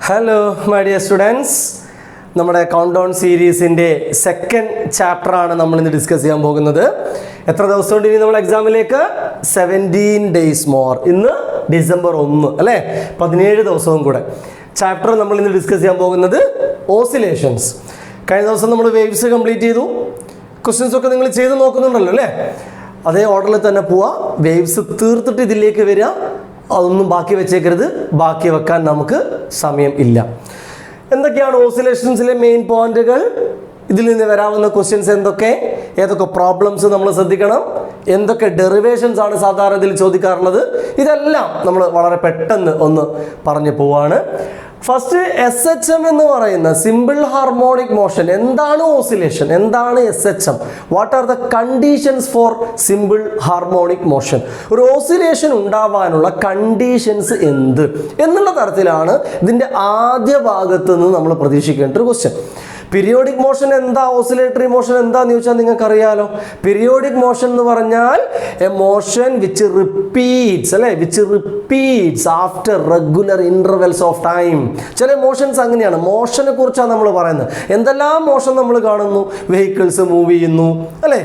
Hello my dear students, നമ്മുടെ count down സീരീസിൻ്റെ second ചാപ്റ്ററാണ് നമ്മൾ ഇന്ന് ഡിസ്കസ് ചെയ്യാൻ പോകുന്നത്. എത്ര ദിവസം കൊണ്ട് ഇനി നമ്മൾ എക്സാമിലേക്ക്? 17 ഡേയ്സ് മോർ. ഇന്ന് ഡിസംബർ 1 അല്ലേ, 17 ദിവസവും കൂടെ. ചാപ്റ്റർ നമ്മൾ ഇന്ന് ഡിസ്കസ് ചെയ്യാൻ പോകുന്നത് ഓസിലേഷൻസ്. കഴിഞ്ഞ ദിവസം നമ്മൾ വേവ്സ് കംപ്ലീറ്റ് ചെയ്തു. ക്വസ്റ്റ്യൻസ് ഒക്കെ നിങ്ങൾ ചെയ്ത് നോക്കുന്നുണ്ടല്ലോ അല്ലേ? അതേ ഓർഡറിൽ തന്നെ പോവുക. വേവ്സ് തീർത്തിട്ട് ഇതിലേക്ക് വരിക. അതൊന്നും ബാക്കി വെച്ചേക്കരുത്, ബാക്കി വെക്കാൻ നമുക്ക് സമയം ഇല്ല. എന്തൊക്കെയാണ് ഓസിലേഷൻസിലെ മെയിൻ പോയിന്റുകൾ? ഇതിൽ നിന്ന് വരാവുന്ന ക്വസ്റ്റ്യൻസ് എന്തൊക്കെ, ഏതൊക്കെ പ്രോബ്ലംസ് നമ്മൾ ശ്രദ്ധിക്കണം, എന്തൊക്കെ ഡെറിവേഷൻസ് ആണ് സാധാരണ ഇതിൽ ചോദിക്കാറുള്ളത്, ഇതെല്ലാം നമ്മൾ വളരെ പെട്ടെന്ന് ഒന്ന് പറഞ്ഞു പോവാണ്. ഫസ്റ്റ് SHM എന്ന് പറയുന്ന സിമ്പിൾ ഹാർമോണിക് മോഷൻ. എന്താണ് ഓസിലേഷൻ? എന്താണ് SHM? What are the conditions for simple harmonic motion? ഒരു ഓസിലേഷൻ ഉണ്ടാവാനുള്ള കണ്ടീഷൻസ് എന്ത് എന്നുള്ള തരത്തിലാണ് ഇതിൻ്റെ ആദ്യ ഭാഗത്ത് നിന്ന് നമ്മൾ പ്രതീക്ഷിക്കേണ്ട ഒരു ക്വസ്റ്റ്യൻ. പീരിയോഡിക് മോഷൻ എന്താ, ഓസിലേറ്ററി മോഷൻ എന്താന്ന് ചോദിച്ചാൽ നിങ്ങൾക്ക് അറിയാലോ. പീരിയോഡിക് മോഷൻ എന്ന് പറഞ്ഞാൽ എ മോഷൻ വിച്ച് റിപ്പീറ്റ്സ് അല്ലെ, which repeats after regular intervals of time. ചില മോഷൻസ് അങ്ങനെയാണ്. മോഷനെ കുറിച്ചാണ് നമ്മൾ പറയുന്നത്. എന്തെല്ലാം മോഷൻ നമ്മൾ കാണുന്നു? വെഹിക്കിൾസ് മൂവ് ചെയ്യുന്നു അല്ലെ,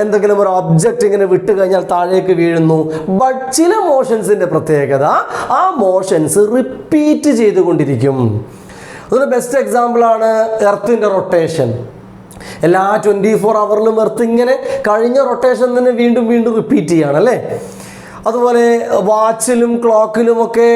എന്തെങ്കിലും ഒരു ഒബ്ജക്റ്റ് ഇങ്ങനെ വിട്ട് കഴിഞ്ഞാൽ താഴേക്ക് വീഴുന്നു. ബട്ട് ചില മോഷൻസിന്റെ പ്രത്യേകത, ആ മോഷൻസ് റിപ്പീറ്റ് ചെയ്തുകൊണ്ടിരിക്കും. അതൊരു ബെസ്റ്റ് എക്സാമ്പിളാണ് എർത്തിൻ്റെ റൊട്ടേഷൻ. എല്ലാ 24 അവറിലും എർത്ത് ഇങ്ങനെ കഴിഞ്ഞ റൊട്ടേഷൻ തന്നെ വീണ്ടും വീണ്ടും റിപ്പീറ്റ് ചെയ്യാണ് അല്ലേ. അതുപോലെ വാച്ചിലും ക്ലോക്കിലും ഒക്കെ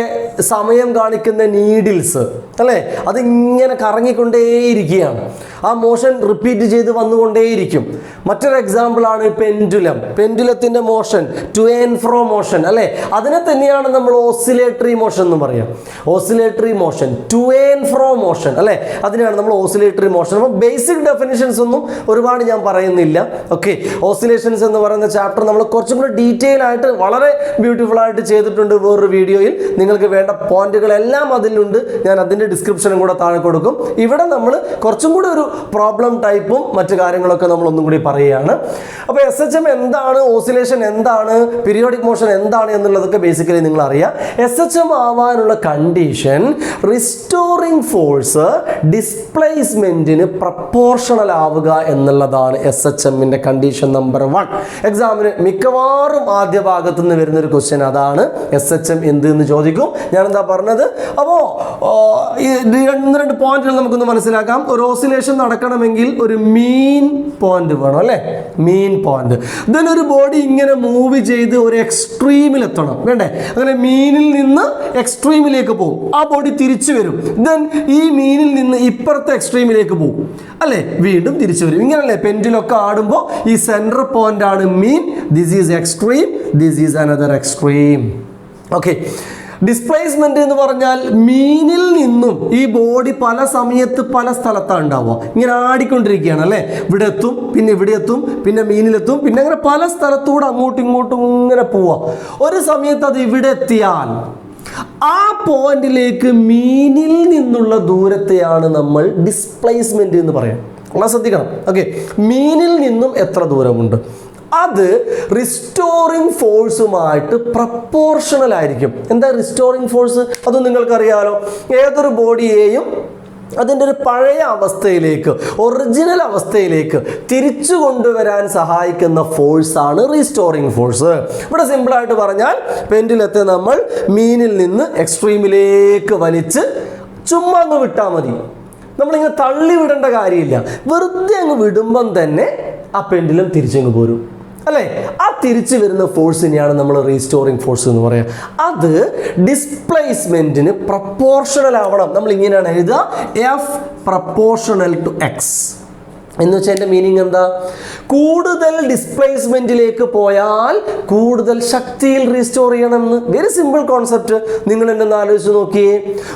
സമയം കാണിക്കുന്ന നീഡിൽസ് അല്ലേ, അതിങ്ങനെ കറങ്ങിക്കൊണ്ടേയിരിക്കുകയാണ്. ആ മോഷൻ റിപ്പീറ്റ് ചെയ്ത് വന്നുകൊണ്ടേയിരിക്കും. മറ്റൊരു എക്സാമ്പിളാണ് പെൻഡുലം. പെൻഡുലത്തിൻ്റെ motion, to and fro motion അല്ലേ, അതിനെ തന്നെയാണ് നമ്മൾ ഓസിലേറ്ററി മോഷൻ എന്ന് പറയാം. Oscillatory motion, to and fro motion അല്ലേ, അതിനെയാണ് നമ്മൾ ഓസിലേറ്ററി മോഷൻ. അപ്പോൾ ബേസിക് ഡെഫിനിഷൻസ് ഒന്നും ഒരുപാട് ഞാൻ പറയുന്നില്ല. ഓക്കെ, ഓസിലേഷൻസ് എന്ന് പറയുന്ന ചാപ്റ്റർ നമ്മൾ കുറച്ചും കൂടി ഡീറ്റെയിൽ ആയിട്ട് വളരെ ബ്യൂട്ടിഫുൾ ആയിട്ട് ചെയ്തിട്ടുണ്ട് വേറൊരു വീഡിയോയിൽ. നിങ്ങൾക്ക് വേണ്ട പോയിന്റുകളെല്ലാം അതിലുണ്ട്. ഞാൻ അതിൻ്റെ ഡിസ്ക്രിപ്ഷനും കൂടെ താഴെ കൊടുക്കും. ഇവിടെ നമ്മൾ കുറച്ചും കൂടി ഒരു പ്രോബ്ലം ടൈപ്പും മറ്റു കാര്യങ്ങളൊക്കെ നമ്മൾ ഒന്നും കൂടി പറയുകയാണ്. അപ്പോൾ SHM എന്താണ്, ഓസിലേഷൻ എന്താണ്, പീരിയോഡിക് മോഷൻ എന്താണ് എന്നുള്ളതൊക്കെ ബേസിക്കലി നിങ്ങൾ അറിയാം. SHM ആവാനുള്ള കണ്ടീഷൻ റിസ്റ്റോറിംഗ് ഫോഴ്സ് ഡിസ്പ്ലേസ്മെന്റിന് പ്രപ്പോർഷണൽ ആവുക എന്നുള്ളതാണ് SHMന്റെ കണ്ടീഷൻ നമ്പർ 1. എക്സാമിന് മിക്കവാറും ആദ്യ ഭാഗത്ത് നിന്ന് വരുന്നൊരു ക്വസ്റ്റ്യൻ അതാണ്. SHM എന്ത് എന്ന് ചോദിക്കും. ഞാൻ എന്താ പറഞ്ഞത്? അപ്പോൾ രണ്ട് പോയിന്റുകൾ നമുക്കൊന്ന് മനസ്സിലാക്കാം. ഒരു ഓസിലേഷൻ നടക്കണമെങ്കിൽ ഒരു മീൻ പോയിന്റ് വേണം അല്ലേ, മീൻ പോയിന്റ്. ദെൻ ഒരു ബോഡി ഇങ്ങനെ മൂവ് ചെയ്ത് ഒരു എക്സ്ട്രീമിൽ എത്തണം വേണ്ടേ. അങ്ങനെ മീനിൽ നിന്ന് എക്സ്ട്രീമിലേക്ക് പോകും, ആ ബോഡി തിരിച്ചു വരും. ദെൻ ഈ മീനിൽ നിന്ന് ഇപ്പുറത്തെ എക്സ്ട്രീമിലേക്ക് പോകും അല്ലേ, വീണ്ടും തിരിച്ചു വരും. ഇങ്ങനല്ലേ പെൻഡിലൊക്കെ ആടുമ്പോൾ ഈ സെൻറ്റർ പോയിന്റ് ആണ് mean. This is extreme, this is another extreme. Okay, displacement എന്ന് പറഞ്ഞാൽ മീനിൽ നിന്നും ഈ ബോഡി പല സമയത്ത് പല സ്ഥലത്താണ് ഉണ്ടാവുക. ഇങ്ങനെ ആടിക്കൊണ്ടിരിക്കുകയാണ് അല്ലേ. ഇവിടെ എത്തും, പിന്നെ ഇവിടെ എത്തും, പിന്നെ മീനിലെത്തും, പിന്നെ അങ്ങനെ പല സ്ഥലത്തൂടെ അങ്ങോട്ടും ഇങ്ങോട്ടും ഇങ്ങനെ പോവാം. ഒരു സമയത്ത് അത് ഇവിടെ എത്തിയാൽ ആ പോയിന്റിലേക്ക് മീനിൽ നിന്നുള്ള ദൂരത്തെയാണ് നമ്മൾ ഡിസ്പ്ലേസ്മെന്റ് എന്ന് പറയാം. വളരെ ശ്രദ്ധിക്കണം. ഓക്കെ, മീനിൽ നിന്നും എത്ര ദൂരമുണ്ട് അത് റിസ്റ്റോറിംഗ് ഫോഴ്സുമായിട്ട് പ്രപ്പോർഷണൽ ആയിരിക്കും. എന്താ റിസ്റ്റോറിംഗ് ഫോഴ്സ്? അത് നിങ്ങൾക്കറിയാലോ. ഏതൊരു ബോഡിയെയും അതിൻ്റെ ഒരു പഴയ അവസ്ഥയിലേക്ക്, ഒറിജിനൽ അവസ്ഥയിലേക്ക് തിരിച്ചു കൊണ്ടുവരാൻ സഹായിക്കുന്ന ഫോഴ്സാണ് റീസ്റ്റോറിംഗ് ഫോഴ്സ്. ഇവിടെ സിമ്പിളായിട്ട് പറഞ്ഞാൽ പെൻഡിലത്തെ നമ്മൾ മീനിൽ നിന്ന് എക്സ്ട്രീമിലേക്ക് വലിച്ച് ചുമ്മാ അങ്ങ് വിട്ടാൽ മതി. നമ്മളിങ്ങനെ തള്ളി വിടേണ്ട കാര്യമില്ല. വെറുതെ അങ്ങ് വിടുമ്പം തന്നെ ആ പെൻഡിലും തിരിച്ചങ്ങ് പോരും അല്ലേ. ആ തിരിച്ചു വരുന്ന ഫോഴ്സിനെയാണ് നമ്മൾ റീസ്റ്റോറിംഗ് ഫോഴ്സ് എന്ന് പറയാം. അത് ഡിസ്പ്ലേസ്മെന്റിന് പ്രപ്പോർഷണൽ ആവണം. നമ്മൾ ഇങ്ങനെയാണ് എഴുതുക, F പ്രപ്പോർഷണൽ ടു X എന്ന് വെച്ചാൽ എൻ്റെ മീനിങ് എന്താ? കൂടുതൽ ഡിസ്പ്ലേസ്മെന്റിലേക്ക് പോയാൽ കൂടുതൽ ശക്തിയിൽ റീസ്റ്റോർ ചെയ്യണമെന്ന്. Very simple concept. നിങ്ങൾ എന്നെ ഒന്ന് ആലോചിച്ച് നോക്കിയേ.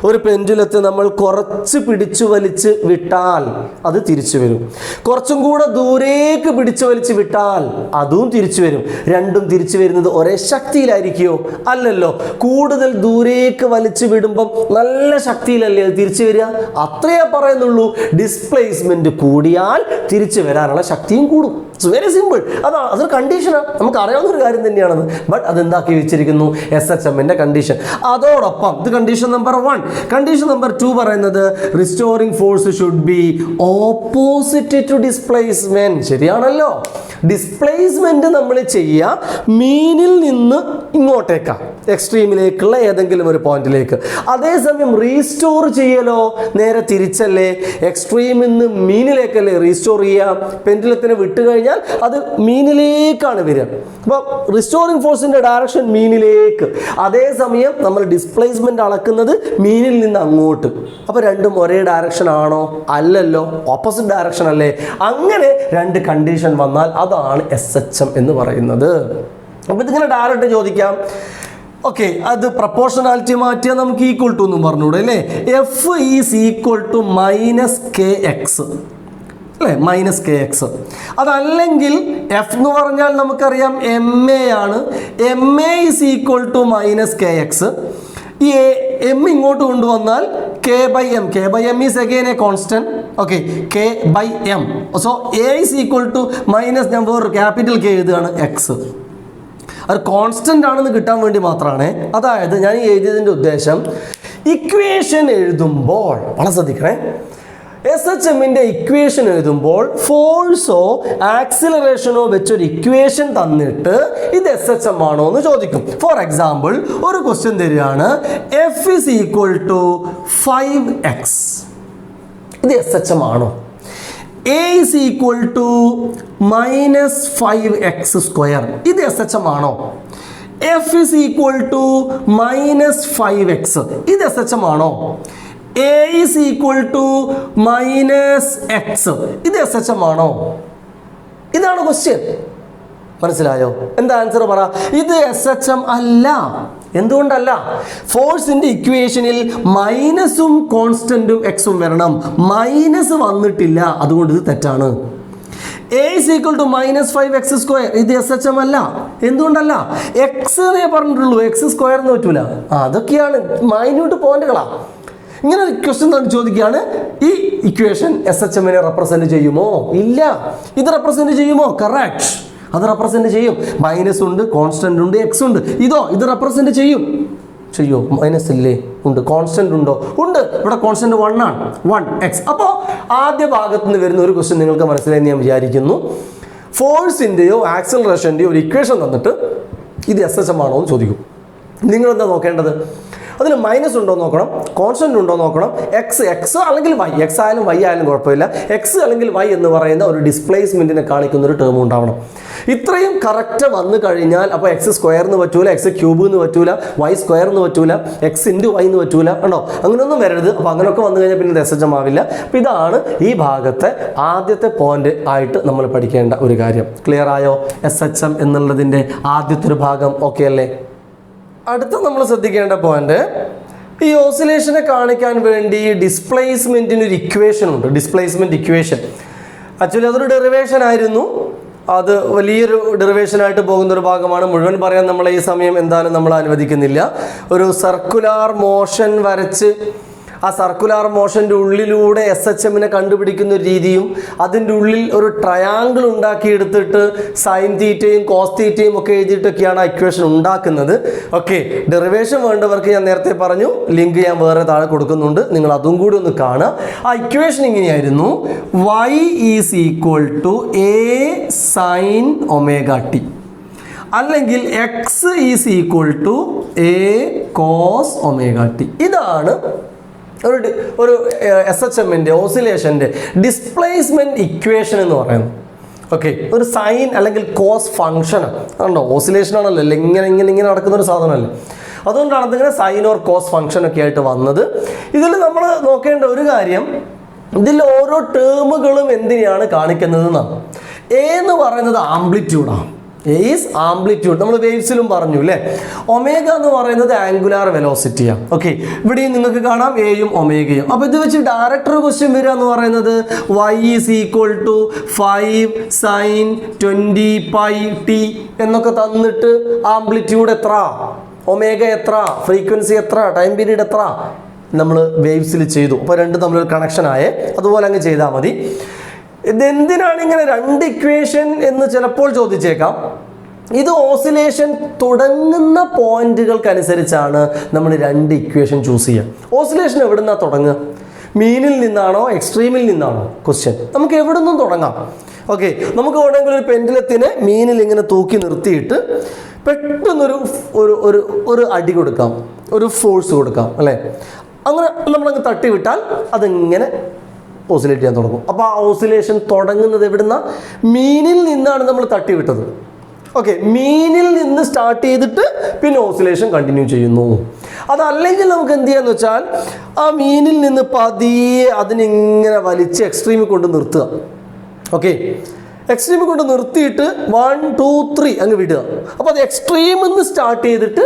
ഒരു പെൻഡുലത്തെ നമ്മൾ കുറച്ച് പിടിച്ചു വലിച്ച് വിട്ടാൽ അത് തിരിച്ചു വരും. കുറച്ചും കൂടെ ദൂരേക്ക് പിടിച്ചു വലിച്ച് വിട്ടാൽ അതും തിരിച്ചു വരും. രണ്ടും തിരിച്ചു വരുന്നത് ഒരേ ശക്തിയിലായിരിക്കുമോ? അല്ലല്ലോ. കൂടുതൽ ദൂരേക്ക് വലിച്ചു വിടുമ്പം നല്ല ശക്തിയിലല്ലേ അത് തിരിച്ചു വരിക. അത്രയേ പറയുന്നുള്ളൂ. ഡിസ്പ്ലേസ്മെന്റ് കൂടിയാൽ തിരിച്ചു വരാനുള്ള ശക്തിയും കൂടും. It's very simple. അതൊരു കണ്ടീഷനാണ്, നമുക്ക് അറിയാവുന്ന ഒരു കാര്യം തന്നെയാണത്. ബട്ട് അതെന്താക്കി വെച്ചിരിക്കുന്നു? SHMന്റെ കണ്ടീഷൻ. അതോടൊപ്പം ഇത് കണ്ടീഷൻ നമ്പർ 1. കണ്ടീഷൻ നമ്പർ 2 പറയുന്നത് restoring force should be opposite to displacement. ശരിയാണല്ലോ. ഡിസ്പ്ലേസ്മെന്റ് നമ്മൾ ചെയ്യുക മീനിൽ നിന്ന് ഇങ്ങോട്ടേക്കാണ്, എക്സ്ട്രീമിലേക്കുള്ള ഏതെങ്കിലും ഒരു പോയിന്റിലേക്ക്. അതേസമയം റീസ്റ്റോർ ചെയ്യലോ നേരെ തിരിച്ചല്ലേ, എക്സ്ട്രീമിൽ നിന്ന് മീനിലേക്കല്ലേ റീസ്റ്റോർ ചെയ്യുക. പെൻഡുലത്തിനെ വിട്ട് കഴിഞ്ഞാൽ അത് മീനിലേക്കാണ് വരിക. അപ്പോൾ റിസ്റ്റോറിംഗ് ഫോഴ്സിന്റെ ഡയറക്ഷൻ മീനിലേക്ക്, അതേസമയം നമ്മൾ ഡിസ്പ്ലേസ്മെന്റ് അളക്കുന്നത് മീനിൽ നിന്ന് അങ്ങോട്ട്. അപ്പോൾ രണ്ടും ഒരേ ഡയറക്ഷൻ ആണോ? അല്ലല്ലോ, ഓപ്പോസിറ്റ് ഡയറക്ഷൻ അല്ലേ. അങ്ങനെ രണ്ട് കണ്ടീഷൻ വന്നാൽ അതാണ് SHM എന്ന് പറയുന്നത്. അപ്പോൾ ഇതിങ്ങനെ ഡയറക്റ്റ് ചോദിക്കാം. ഓക്കെ, അത് പ്രപ്പോർഷണാലിറ്റി മാറ്റിയാൽ നമുക്ക് ഈക്വൽ ടു എന്നും പറഞ്ഞൂടെ അല്ലേ. F is equal to -KX അല്ലേ, -KX. അതല്ലെങ്കിൽ F എന്ന് പറഞ്ഞാൽ നമുക്കറിയാം MA ആണ്. MA is equal to -KX. ഈ M ഇങ്ങോട്ട് കൊണ്ടുവന്നാൽ K/M. K/M is again a constant. Okay, K/M. So A is equal to minus, ഞാൻ വേറൊരു ക്യാപിറ്റൽ K എഴുതുകയാണ്, X. അത് കോൺസ്റ്റന്റ് ആണെന്ന് കിട്ടാൻ വേണ്ടി മാത്രമാണ്. അതായത് ഞാൻ ഈ എഴുതിയതിൻ്റെ ഉദ്ദേശം, ഇക്വേഷൻ എഴുതുമ്പോൾ വളരെ ശ്രദ്ധിക്കണേ, SHMന്റെ ഇക്വേഷൻ എഴുതുമ്പോൾ ഫോഴ്സോ ആക്സിലറേഷനോ വെച്ചൊരു ഇക്വേഷൻ തന്നിട്ട് ഇത് SHM ആണോ എന്ന് ചോദിക്കും. ഫോർ എക്സാമ്പിൾ ഒരു ക്വസ്റ്റ്യൻ തരികയാണ്, F is equal to 5x. ഇത് SHM ആണോ? A is equal to -5x². ഇത് SHM ആണോ? F is equal to -5x. ഇത് SHM ആണോ? A is equal to -x. ഇത് SHM ആണോ? ഇതാണ് ക്വസ്റ്റ്യൻ. മനസ്സിലായോ? എന്താ ആൻസർ പറ. ഇത് SHM അല്ല. എന്തുകൊണ്ടല്ല? ഫോഴ്സിന്റെ ഇക്വേഷനിൽ മൈനസും കോൺസ്റ്റന്റും എക്സും വരണം. മൈനസ് വന്നിട്ടില്ല, അതുകൊണ്ട് ഇത് തെറ്റാണ്. A is equal to -5x². ഇത് SHM അല്ല. എന്തുകൊണ്ടല്ല? എക്സ് എന്നേ പറഞ്ഞിട്ടുള്ളൂ, x² എന്ന് പറ്റൂല. അതൊക്കെയാണ് മൈന്യൂട്ട് പോയിന്റുകളാ. ഇങ്ങനെ ഒരു ക്വസ്റ്റ്യൻ തന്നെ ചോദിക്കുകയാണ്, ഈ ഇക്വേഷൻ SHMനെ റെപ്രസെന്റ് ചെയ്യുമോ? ഇല്ല. ഇത് റെപ്രസെന്റ് ചെയ്യുമോ? കറക്റ്റ്, അത് റെപ്രസെന്റ് ചെയ്യും. മൈനസ് ഉണ്ട്, കോൺസ്റ്റന്റ് ഉണ്ട്, എക്സ് ഉണ്ട്. ഇത് റെപ്രസെന്റ് ചെയ്യോ? മൈനസ് ഇല്ലേ? ഉണ്ട്. കോൺസ്റ്റന്റ് ഉണ്ടോ? ഉണ്ട്. ഇവിടെ കോൺസ്റ്റന്റ് 1 ആണ്, 1x. അപ്പോൾ ആദ്യ ഭാഗത്ത് നിന്ന് വരുന്ന ഒരു ക്വസ്റ്റ്യൻ നിങ്ങൾക്ക് മനസ്സിലായെന്ന് ഞാൻ വിചാരിക്കുന്നു. ഫോഴ്സിൻ്റെയോ ആക്സിലറേഷൻ്റെയോ ഒരു ഇക്വേഷൻ തന്നിട്ട് ഇത് SHM ആണോ എന്ന് ചോദിക്കും. നിങ്ങളെന്താ നോക്കേണ്ടത്? അതിൽ മൈനസ് ഉണ്ടോ നോക്കണം, കോൺസ്റ്റന്റ് ഉണ്ടോ നോക്കണം, എക്സ് അല്ലെങ്കിൽ വൈ, എക്സ് ആയാലും വൈ ആയാലും കുഴപ്പമില്ല, എക്സ് അല്ലെങ്കിൽ വൈ എന്ന് പറയുന്ന ഒരു ഡിസ്പ്ലേസ്മെന്റിനെ കാണിക്കുന്ന ഒരു ടേം ഉണ്ടാവണം. ഇത്രയും കറക്റ്റ് വന്നു കഴിഞ്ഞാൽ അപ്പോൾ x² എന്ന് പറ്റൂല, x³ എന്ന് പറ്റൂല, y² എന്ന് പറ്റൂല, x × y എന്ന് പറ്റൂല. ഉണ്ടോ? അങ്ങനെയൊന്നും വരരുത്. അപ്പോൾ അങ്ങനെയൊക്കെ വന്നു കഴിഞ്ഞാൽ പിന്നെ SHM ആവില്ല. അപ്പോൾ ഇതാണ് ഈ ഭാഗത്തെ ആദ്യത്തെ പോയിന്റ് ആയിട്ട് നമ്മൾ പഠിക്കേണ്ട ഒരു കാര്യം. ക്ലിയർ ആയോ? SHM എന്നുള്ളതിൻ്റെ ആദ്യത്തെ ഒരു ഭാഗം ഓക്കെ അല്ലേ? അടുത്ത നമ്മൾ ശ്രദ്ധിക്കേണ്ട പോയിന്റ്, ഈ ഓസിലേഷനെ കാണിക്കാൻ വേണ്ടി ഡിസ്പ്ലേസ്മെന്റിന് ഒരു ഇക്വേഷൻ ഉണ്ട്. ഡിസ്പ്ലേസ്മെന്റ് ഇക്വേഷൻ ആക്ച്വലി അതൊരു ഡെറിവേഷൻ ആയിരുന്നു. അത് വലിയൊരു ഡെറിവേഷനായിട്ട് പോകുന്ന ഒരു ഭാഗമാണ്. മുഴുവൻ പറയാൻ നമ്മൾ ഈ സമയം എന്തായാലും നമ്മൾ അനുവദിക്കുന്നില്ല. ഒരു സർക്കുലാർ മോഷൻ വരച്ച് ആ സർക്കുലാർ മോഷൻ്റെ ഉള്ളിലൂടെ SHMനെ കണ്ടുപിടിക്കുന്ന ഒരു രീതിയും, അതിൻ്റെ ഉള്ളിൽ ഒരു ട്രയാങ്കിൾ ഉണ്ടാക്കിയെടുത്തിട്ട് സൈൻ തീറ്റയും കോസ് തീറ്റയും ഒക്കെ എഴുതിയിട്ടൊക്കെയാണ് ആ ഇക്വേഷൻ ഉണ്ടാക്കുന്നത്. ഓക്കെ, ഡെറിവേഷൻ വേണ്ടവർക്ക് ഞാൻ നേരത്തെ പറഞ്ഞു, ലിങ്ക് ഞാൻ വേറെ താഴെ കൊടുക്കുന്നുണ്ട്, നിങ്ങൾ അതും കൂടി ഒന്ന് കാണുക. ആ ഇക്വേഷൻ ഇങ്ങനെയായിരുന്നു, y is equal to a sin ωt, അല്ലെങ്കിൽ x is equal to a cos ωt. ഇതാണ് ഒരു SHMന്റെ ഓസിലേഷൻ്റെ ഡിസ്പ്ലേസ്മെന്റ് ഇക്വേഷൻ എന്ന് പറയുന്നത്. ഓക്കെ, ഒരു സൈൻ അല്ലെങ്കിൽ കോസ് ഫംഗ്ഷനാണ്. അതുകൊണ്ടോ ഓസിലേഷൻ ആണല്ലോ, ഇങ്ങനെ നടക്കുന്ന ഒരു സാധനമല്ലേ. അതുകൊണ്ടാണ് അതിങ്ങനെ സൈൻ ഓർ കോസ് ഫംഗ്ഷൻ ഒക്കെ ആയിട്ട് വന്നത്. ഇതിൽ നമ്മൾ നോക്കേണ്ട ഒരു കാര്യം, ഇതിൽ ഓരോ ടേമുകളും എന്തിനെയാണ് കാണിക്കുന്നതെന്നാണ്. എ എന്ന് പറയുന്നത് ആംപ്ലിറ്റ്യൂഡാണ്. A is amplitude. നമ്മൾ വേവ്സിലും പറഞ്ഞു അല്ലേ. ഒമേഗ എന്ന് പറയുന്നത് ആംഗുലാർ വെലോസിറ്റിയാണ്. ഓക്കെ, ഇവിടെയും നിങ്ങൾക്ക് കാണാം എയും ഒമേഗയും. അപ്പോൾ ഇത് വെച്ച് ഡയറക്റ്റ് ഒരു ക്വസ്റ്റ്യൻ വരിക എന്ന് പറയുന്നത് y is equal to 5 sin 20πt എന്നൊക്കെ തന്നിട്ട് ആംപ്ലിറ്റ്യൂഡ് എത്ര, ഒമേഗ എത്ര, ഫ്രീക്വൻസി എത്ര, ടൈം പീരീഡ് എത്ര നമ്മൾ വേവ്സിൽ ചെയ്തു. അപ്പോൾ രണ്ടും തമ്മിലൊരു കണക്ഷൻ ആയേ. അതുപോലെ അങ്ങ് ചെയ്താൽ മതി. ഇതെന്തിനാണ് ഇങ്ങനെ രണ്ട് ഇക്വേഷൻ എന്ന് ചിലപ്പോൾ ചോദിച്ചേക്കാം. ഇത് ഓസിലേഷൻ തുടങ്ങുന്ന പോയിന്റുകൾക്കനുസരിച്ചാണ് നമ്മൾ രണ്ട് ഇക്വേഷൻ ചൂസ് ചെയ്യുക. ഓസിലേഷൻ എവിടെ നിന്നാണ് തുടങ്ങുക? മീനിൽ നിന്നാണോ എക്സ്ട്രീമിൽ നിന്നാണോ? ക്വസ്റ്റ്യൻ. നമുക്ക് എവിടെ നിന്നും തുടങ്ങാം. ഓക്കെ, നമുക്ക് വേണമെങ്കിൽ ഒരു പെൻഡുലത്തിനെ മീനിൽ ഇങ്ങനെ തൂക്കി നിർത്തിയിട്ട് പെട്ടെന്നൊരു ഒരു ഒരു അടി കൊടുക്കാം, ഒരു ഫോഴ്സ് കൊടുക്കാം അല്ലേ. അങ്ങനെ നമ്മളങ്ങ് തട്ടി വിട്ടാൽ അതിങ്ങനെ ഓസിലേറ്റ് ചെയ്യാൻ തുടങ്ങും. അപ്പോൾ ആ ഓസിലേഷൻ തുടങ്ങുന്നത് എവിടുന്ന? മീനിൽ നിന്നാണ് നമ്മൾ തട്ടി വിട്ടത്. ഓക്കെ, മീനിൽ നിന്ന് സ്റ്റാർട്ട് ചെയ്തിട്ട് പിന്നെ ഓസിലേഷൻ കണ്ടിന്യൂ ചെയ്യുന്നു. അതല്ലെങ്കിൽ നമുക്ക് എന്ത് ചെയ്യാന്ന് വെച്ചാൽ ആ മീനിൽ നിന്ന് പതിയെ അതിനിങ്ങനെ വലിച്ച് എക്സ്ട്രീമിൽ കൊണ്ട് നിർത്തുക. ഓക്കെ, എക്സ്ട്രീമിൽ കൊണ്ട് നിർത്തിയിട്ട് 1 2 3 അങ്ങ് വിടുക. അപ്പോൾ അത് എക്സ്ട്രീമിൽ നിന്ന് സ്റ്റാർട്ട് ചെയ്തിട്ട്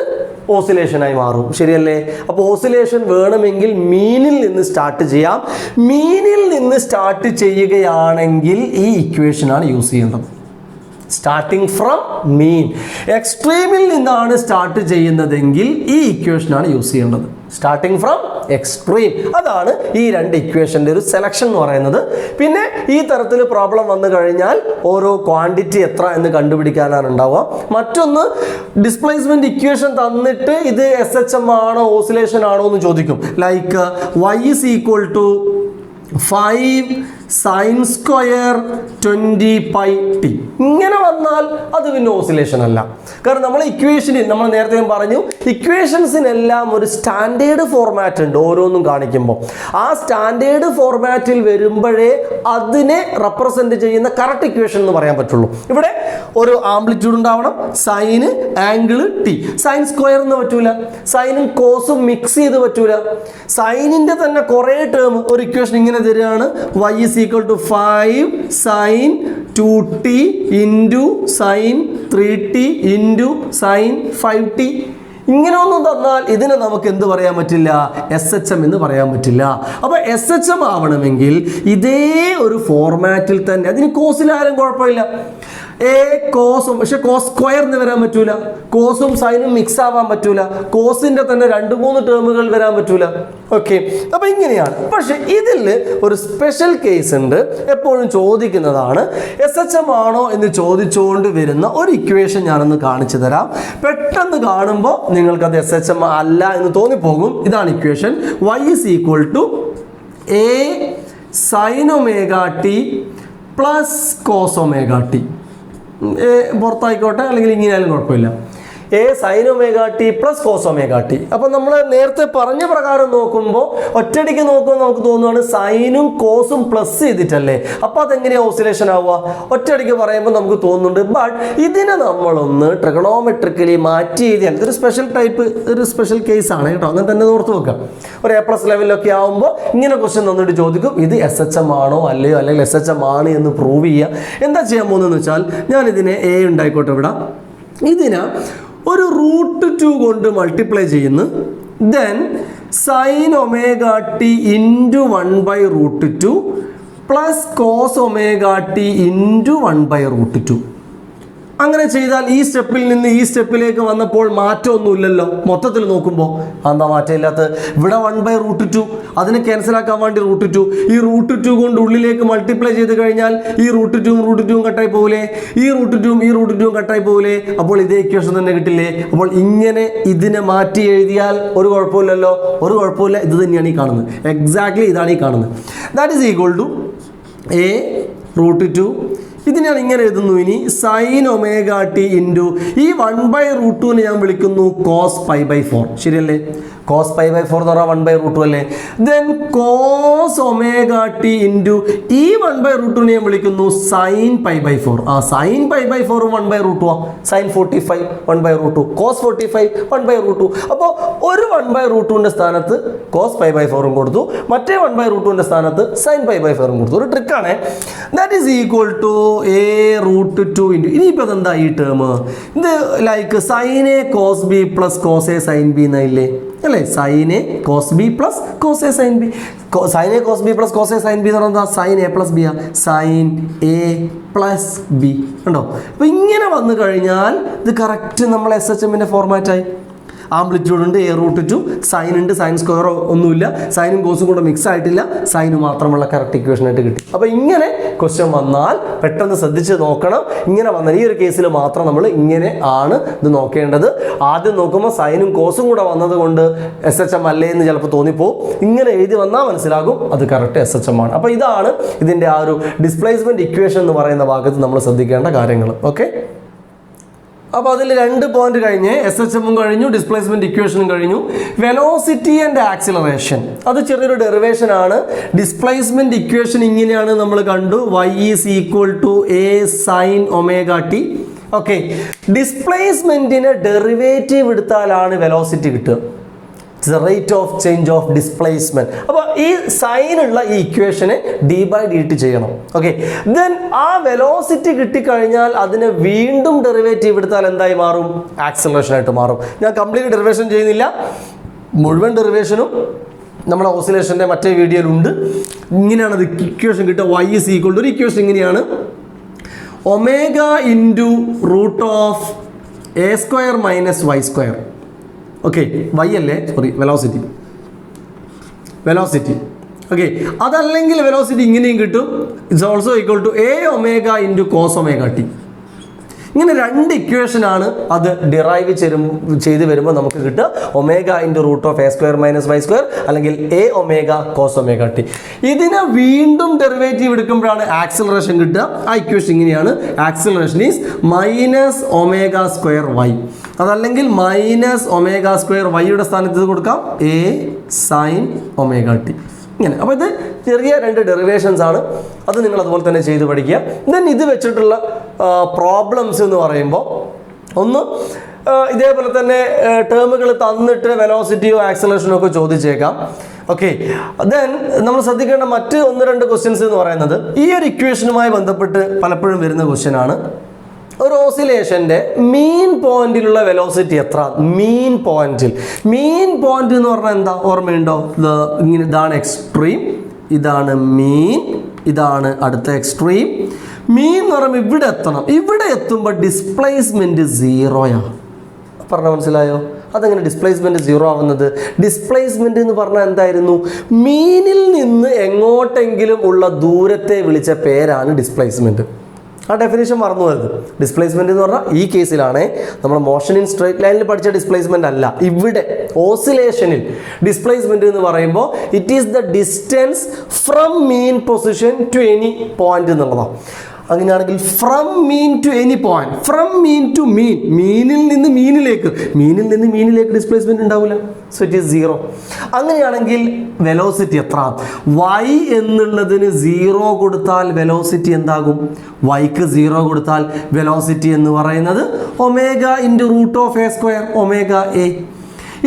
ഓസിലേഷനായി മാറും. ശരിയല്ലേ? അപ്പോൾ ഓസിലേഷൻ വേണമെങ്കിൽ മീനിൽ നിന്ന് സ്റ്റാർട്ട് ചെയ്യാം. മീനിൽ നിന്ന് സ്റ്റാർട്ട് ചെയ്യുകയാണെങ്കിൽ ഈ ഇക്വേഷനാണ് യൂസ് ചെയ്യേണ്ടത്. സ്റ്റാർട്ടിങ് ഫ്രം മീൻ. എക്സ്ട്രീമിൽ നിന്നാണ് സ്റ്റാർട്ട് ചെയ്യുന്നതെങ്കിൽ ഈ ഇക്വേഷനാണ് യൂസ് ചെയ്യേണ്ടത്. Starting from extreme. അതാണ് ഈ രണ്ട് ഇക്വേഷൻ്റെ ഒരു സെലക്ഷൻ എന്ന് പറയുന്നത്. പിന്നെ ഈ തരത്തിൽ പ്രോബ്ലം വന്നു കഴിഞ്ഞാൽ ഓരോ ക്വാണ്ടിറ്റി എത്ര എന്ന് കണ്ടുപിടിക്കാനാണ് ഉണ്ടാവുക. മറ്റൊന്ന്, ഡിസ്പ്ലേസ്മെന്റ് ഇക്വേഷൻ തന്നിട്ട് ഇത് SHM ആണോ ഓസിലേഷൻ ആണോ എന്ന് ചോദിക്കും. Like y is equal to 5 sin square 20 pi t. ഇങ്ങനെ വന്നാൽ അത് പിന്നെ ഓസിലേഷൻ അല്ല. കാരണം നമ്മൾ ഇക്വേഷനിൽ നമ്മൾ നേരത്തെ പറഞ്ഞു ഇക്വേഷൻസിനെല്ലാം ഒരു സ്റ്റാൻഡേർഡ് ഫോർമാറ്റ് ഉണ്ട് ഓരോന്നും കാണിക്കുമ്പോൾ. ആ സ്റ്റാൻഡേർഡ് ഫോർമാറ്റിൽ വരുമ്പോഴേ അതിനെ റെപ്രസെന്റ് ചെയ്യുന്ന കറക്റ്റ് ഇക്വേഷൻ എന്ന് പറയാൻ പറ്റുള്ളൂ. ഇവിടെ ഒരു ആംപ്ലിറ്റ്യൂഡ് ഉണ്ടാവണം, sine angle T. Sine square എന്ന് പറ്റൂല, സൈനും കോസും മിക്സ് ചെയ്ത് പറ്റൂല. സൈനിന്റെ തന്നെ കുറേ ടേം ഒരു ഇക്വേഷൻ ഇങ്ങനെ തരികയാണ്, y is equal to 5 sin 2t into sin 3t into sin 5t. ഇങ്ങനെ ഒന്നും തന്നാൽ ഇതിനെ നമുക്ക് എന്ത് പറയാൻ പറ്റില്ല? SHM എന്ന് പറയാൻ പറ്റില്ല. അപ്പോൾ SHM ആവണമെങ്കിൽ ഇതേ ഒരു ഫോർമാറ്റിൽ തന്നെ, അതിന് കോസിലാരും കുഴപ്പമില്ല. കോസും, പക്ഷെ കോസ് സ്ക്വയർ എന്ന് വരാൻ പറ്റൂല, കോസും സൈനും മിക്സ് ആവാൻ പറ്റൂല, കോസിന്റെ തന്നെ 2-3 ടേമുകൾ വരാൻ പറ്റൂല. ഓക്കെ, അപ്പൊ ഇങ്ങനെയാണ്. പക്ഷെ ഇതിൽ ഒരു സ്പെഷ്യൽ കേസ് ഉണ്ട്, എപ്പോഴും ചോദിക്കുന്നതാണ്. SHM ആണോ എന്ന് ചോദിച്ചുകൊണ്ട് വരുന്ന ഒരു ഇക്വേഷൻ ഞാനൊന്ന് കാണിച്ചു തരാം. പെട്ടെന്ന് കാണുമ്പോൾ നിങ്ങൾക്കത് SHM അല്ല എന്ന് തോന്നിപ്പോകും. ഇതാണ് equation. y is equal to a sin omega t plus cos omega t. പുറത്തായിക്കോട്ടെ, അല്ലെങ്കിൽ ഇങ്ങനെയാലും കുഴപ്പമില്ല. a sin omega t plus cos omega t. അപ്പം നമ്മൾ നേരത്തെ പറഞ്ഞ പ്രകാരം നോക്കുമ്പോൾ ഒറ്റയടിക്ക് നോക്കുമ്പോൾ നമുക്ക് തോന്നുകയാണ് സൈനും കോസും പ്ലസ് ചെയ്തിട്ടല്ലേ, അപ്പോൾ അതെങ്ങനെയാണ് ഓസിലേഷൻ ആവുക? ഒറ്റയടിക്ക് പറയുമ്പോൾ നമുക്ക് തോന്നുന്നുണ്ട്. ബട്ട് ഇതിനെ നമ്മളൊന്ന് ട്രിഗണോമെട്രിക്കലി മാറ്റി എഴുതിയാൽ ഇതൊരു സ്പെഷ്യൽ ടൈപ്പ്, ഒരു സ്പെഷ്യൽ കേസാണ് കേട്ടോ. അങ്ങനെ തന്നെ ഓർത്ത് വെക്കാം. ഒരു A+ ലെവലിലൊക്കെ ആകുമ്പോൾ ഇങ്ങനെ ക്വസ്റ്റ്യൻ തന്നിട്ട് ചോദിക്കും ഇത് SHM ആണോ അല്ലയോ, അല്ലെങ്കിൽ SHM ആണ് എന്ന് പ്രൂവ് ചെയ്യുക. എന്താ ചെയ്യാൻ പോകുന്നതെന്ന് വെച്ചാൽ ഞാൻ ഇതിനെ a ഉണ്ടായിക്കോട്ടെ, ഇവിടെ ഇതിനെ ഒരു √2 കൊണ്ട് മൾട്ടിപ്ലൈ ചെയ്യുന്നു. Then sine omega T into 1/√2 plus cos omega T into 1/√2. അങ്ങനെ ചെയ്താൽ ഈ സ്റ്റെപ്പിൽ നിന്ന് ഈ സ്റ്റെപ്പിലേക്ക് വന്നപ്പോൾ മാറ്റമൊന്നുമില്ലല്ലോ മൊത്തത്തിൽ നോക്കുമ്പോൾ. എന്താ മാറ്റമില്ലാത്ത? ഇവിടെ 1/√2 അതിനെ ക്യാൻസൽ ആക്കാൻ വേണ്ടി √2, ഈ √2 കൊണ്ട് ഉള്ളിലേക്ക് മൾട്ടിപ്ലൈ ചെയ്ത് കഴിഞ്ഞാൽ ഈ √2 കട്ടായി പോകില്ലേ, ഈ √2 കട്ടായി പോകില്ലേ. അപ്പോൾ ഇതേ ഇക്വേഷൻ തന്നെ കിട്ടില്ലേ. അപ്പോൾ ഇങ്ങനെ ഇതിനെ മാറ്റി എഴുതിയാൽ ഒരു കുഴപ്പമില്ലല്ലോ, ഒരു കുഴപ്പമില്ല. ഇത് തന്നെയാണ് ഈ കാണുന്നത്, എക്സാക്ട്ലി ഇതാണ് ഈ കാണുന്നത്. That is equal to a √2. ഇതിനാണ് ഇങ്ങനെ എഴുതുന്നു. ഇനി സൈൻ ഒമേഗ ടി ഇൻറ്റു ഈ 1/√2 ഞാൻ വിളിക്കുന്നു cos π/4. ശരിയല്ലേ? cos π/4 എന്ന് പറഞ്ഞാൽ 1/√2 അല്ലേ? Then cos omega T into ഈ 1/√2 ഞാൻ വിളിക്കുന്നു സൈൻ π/4. ആ സൈൻ π/4 1/√2 സൈൻ 45 1/√2, cos 45 1/√2. അപ്പോൾ ഒരു 1/√2ന്റെ സ്ഥാനത്ത് cos π/4 കൊടുത്തു, മറ്റേ 1/√2ന്റെ സ്ഥാനത്ത് സൈൻ π/4 കൊടുത്തു. ഒരു ട്രിക്കാണ്. That is equal to a √2 into ഇനിയിപ്പോൾ അതെന്താ ഈ ടേം? ഇത് like sine A cos B plus cos A sine B എന്നായില്ലേ അല്ലേ? Sine A cos B plus cos A sine B. Sine A cos B plus cos A sine B എന്ന് പറഞ്ഞാൽ sine a plus B ആ, sine A plus B ഉണ്ടോ? അപ്പോൾ ഇങ്ങനെ വന്നു കഴിഞ്ഞാൽ ഇത് കറക്റ്റ് നമ്മൾ SHMന്റെ ഫോർമാറ്റായി. ആംപ്ലിറ്റ്യൂഡ് ഉണ്ട്, A√2, സൈൻ ഉണ്ട്, സൈൻ സ്ക്വയർ ഒന്നുമില്ല, സൈനും കോസും കൂടെ മിക്സ് ആയിട്ടില്ല, സൈന് മാത്രമുള്ള കറക്റ്റ് ഇക്വേഷൻ ആയിട്ട് കിട്ടി. അപ്പോൾ ഇങ്ങനെ ക്വസ്റ്റ്യൻ വന്നാൽ പെട്ടെന്ന് ശ്രദ്ധിച്ച് നോക്കണം. ഇങ്ങനെ വന്നാൽ ഈ ഒരു കേസിൽ മാത്രം നമ്മൾ ഇങ്ങനെ ആണ് ഇത് നോക്കേണ്ടത്. ആദ്യം നോക്കുമ്പോൾ സൈനും കോസും കൂടെ വന്നത് കൊണ്ട് SHM അല്ലേ എന്ന് ചിലപ്പോൾ തോന്നിപ്പോവും. ഇങ്ങനെ എഴുതി വന്നാൽ മനസ്സിലാകും അത് കറക്റ്റ് SHM ആണ്. അപ്പോൾ ഇതാണ് ഇതിൻ്റെ ആ ഒരു ഡിസ്പ്ലേസ്മെൻറ്റ് ഇക്വേഷൻ എന്ന് പറയുന്ന ഭാഗത്ത് നമ്മൾ ശ്രദ്ധിക്കേണ്ട കാര്യങ്ങൾ. ഓക്കെ, അപ്പോൾ അതിൽ 2 പോയിന്റ് കഴിഞ്ഞ് SHM കഴിഞ്ഞു, ഡിസ്പ്ലേസ്മെന്റ് ഇക്വേഷനും കഴിഞ്ഞു. വെലോസിറ്റി ആൻഡ് ആക്സിലറേഷൻ അത് ചെറിയൊരു ഡെറിവേഷൻ ആണ്. ഡിസ്പ്ലേസ്മെന്റ് ഇക്വേഷൻ ഇങ്ങനെയാണ് നമ്മൾ കണ്ടു, y = a sin ωt. Okay, ഡിസ്പ്ലേസ്മെന്റിന് ഡെറിവേറ്റീവ് എടുത്താലാണ് വെലോസിറ്റി കിട്ടുക. the rate of change of displacement. അപ്പോൾ ഈ സൈനുള്ള ഈ ഇക്വേഷനെ d/dt ചെയ്യണം. ഓക്കെ, ദെൻ ആ വെലോസിറ്റി കിട്ടിക്കഴിഞ്ഞാൽ അതിനെ വീണ്ടും ഡെറിവേറ്റീവ് എടുത്താൽ എന്തായി മാറും? ആക്സിലറേഷൻ ആയിട്ട് മാറും. ഞാൻ കംപ്ലീറ്റ് ഡെറിവേഷൻ ചെയ്യുന്നില്ല, മുഴുവൻ ഡെറിവേഷനും നമ്മുടെ ഓസിലേഷൻ്റെ മറ്റേ വീഡിയോയിലുണ്ട്. ഇങ്ങനെയാണ് അത് ഇക്വേഷൻ കിട്ടുക. y = ഒരു ഇക്വേഷൻ ഇങ്ങനെയാണ്, ω × √(a² - y²). ഓക്കെ, y അല്ലേ, സോറി, വെലോസിറ്റി. ഓക്കെ, അതല്ലെങ്കിൽ വെലോസിറ്റി ഇങ്ങനെയും കിട്ടും, it's also equal to AΩ × cos ωt. ഇങ്ങനെ 2 ഇക്വേഷനാണ് അത് ഡിറൈവ് ചെയ്ത് വരുമ്പോൾ നമുക്ക് കിട്ടുക ω × √(a² - y²) അല്ലെങ്കിൽ AΩ cos ωt. ഇതിനെ വീണ്ടും ഡെറിവേറ്റീവ് എടുക്കുമ്പോഴാണ് ആക്സിലറേഷൻ കിട്ടുക. ആ ഇക്വേഷൻ ഇങ്ങനെയാണ്, ആക്സിലറേഷൻ ഈസ് -ω²y, അതല്ലെങ്കിൽ -ω²y യുടെ സ്ഥാനത്ത് ഇത് കൊടുക്കാം A sin ωt. ഇങ്ങനെ. അപ്പോൾ ഇത് ചെറിയ 2 ഡെറിവേഷൻസ് ആണ്, അത് നിങ്ങൾ അതുപോലെ തന്നെ ചെയ്ത് പഠിക്കുക. ദെൻ ഇത് വെച്ചിട്ടുള്ള പ്രോബ്ലംസ് എന്ന് പറയുമ്പോൾ ഒന്ന് ഇതേപോലെ തന്നെ ടേമുകൾ തന്നിട്ട് വെലോസിറ്റിയോ ആക്സലറേഷനോ ഒക്കെ ചോദിച്ചേക്കാം. ഓക്കെ, ദെൻ നമ്മൾ ശ്രദ്ധിക്കേണ്ട മറ്റ് 1-2 ക്വസ്റ്റ്യൻസ് എന്ന് പറയുന്നത് ഈ ഒരു ഇക്വേഷനുമായി ബന്ധപ്പെട്ട് പലപ്പോഴും വരുന്ന ക്വസ്റ്റ്യൻ ആണ്. ഒരു ഓസിലേഷൻ്റെ മീൻ പോയിന്റിലുള്ള വെലോസിറ്റി എത്ര? മീൻ പോയിന്റ് എന്ന് പറഞ്ഞാൽ എന്താ ഓർമ്മയുണ്ടോ? ഇങ്ങനെ, ഇതാണ് എക്സ്ട്രീം, ഇതാണ് മീൻ, ഇതാണ് അടുത്ത എക്സ്ട്രീം. മീൻ എന്ന് പറയുമ്പോൾ ഇവിടെ എത്തണം, ഇവിടെ എത്തുമ്പോൾ ഡിസ്പ്ലേസ്മെന്റ് 0 പറഞ്ഞാൽ മനസ്സിലായോ? അതെങ്ങനെ ഡിസ്പ്ലേസ്മെന്റ് 0 ആവുന്നത്? ഡിസ്പ്ലേസ്മെന്റ് എന്ന് പറഞ്ഞാൽ എന്തായിരുന്നു? മീനിൽ നിന്ന് എങ്ങോട്ടെങ്കിലും ഉള്ള ദൂരത്തെ വിളിച്ച പേരാണ് ഡിസ്പ്ലേസ്മെന്റ്. ആ ഡെഫിനേഷൻ മറന്നു വരുന്നത്. ഡിസ്പ്ലേസ്മെന്റ് എന്ന് പറഞ്ഞാൽ ഈ കേസിലാണ് നമ്മൾ മോഷൻ ഇൻ സ്ട്രേറ്റ് ലൈനിൽ പഠിച്ച ഡിസ്പ്ലേസ്മെന്റ് അല്ല, ഇവിടെ ഓസിലേഷനിൽ ഡിസ്പ്ലേസ്മെന്റ് എന്ന് പറയുമ്പോൾ it is the distance from mean position to any point എന്നുള്ളതാണ്. അങ്ങനെയാണെങ്കിൽ from mean to any point, from mean to mean, മീനിൽ നിന്ന് മീനിലേക്ക് ഡിസ്പ്ലേസ്മെന്റ് ഉണ്ടാവില്ല. So it is 0. അങ്ങനെയാണെങ്കിൽ വെലോസിറ്റി എത്ര? y എന്നുള്ളതിന് 0 കൊടുത്താൽ വെലോസിറ്റി എന്താകും? yക്ക് 0 കൊടുത്താൽ വെലോസിറ്റി എന്ന് പറയുന്നത് ω × √(a²) ω.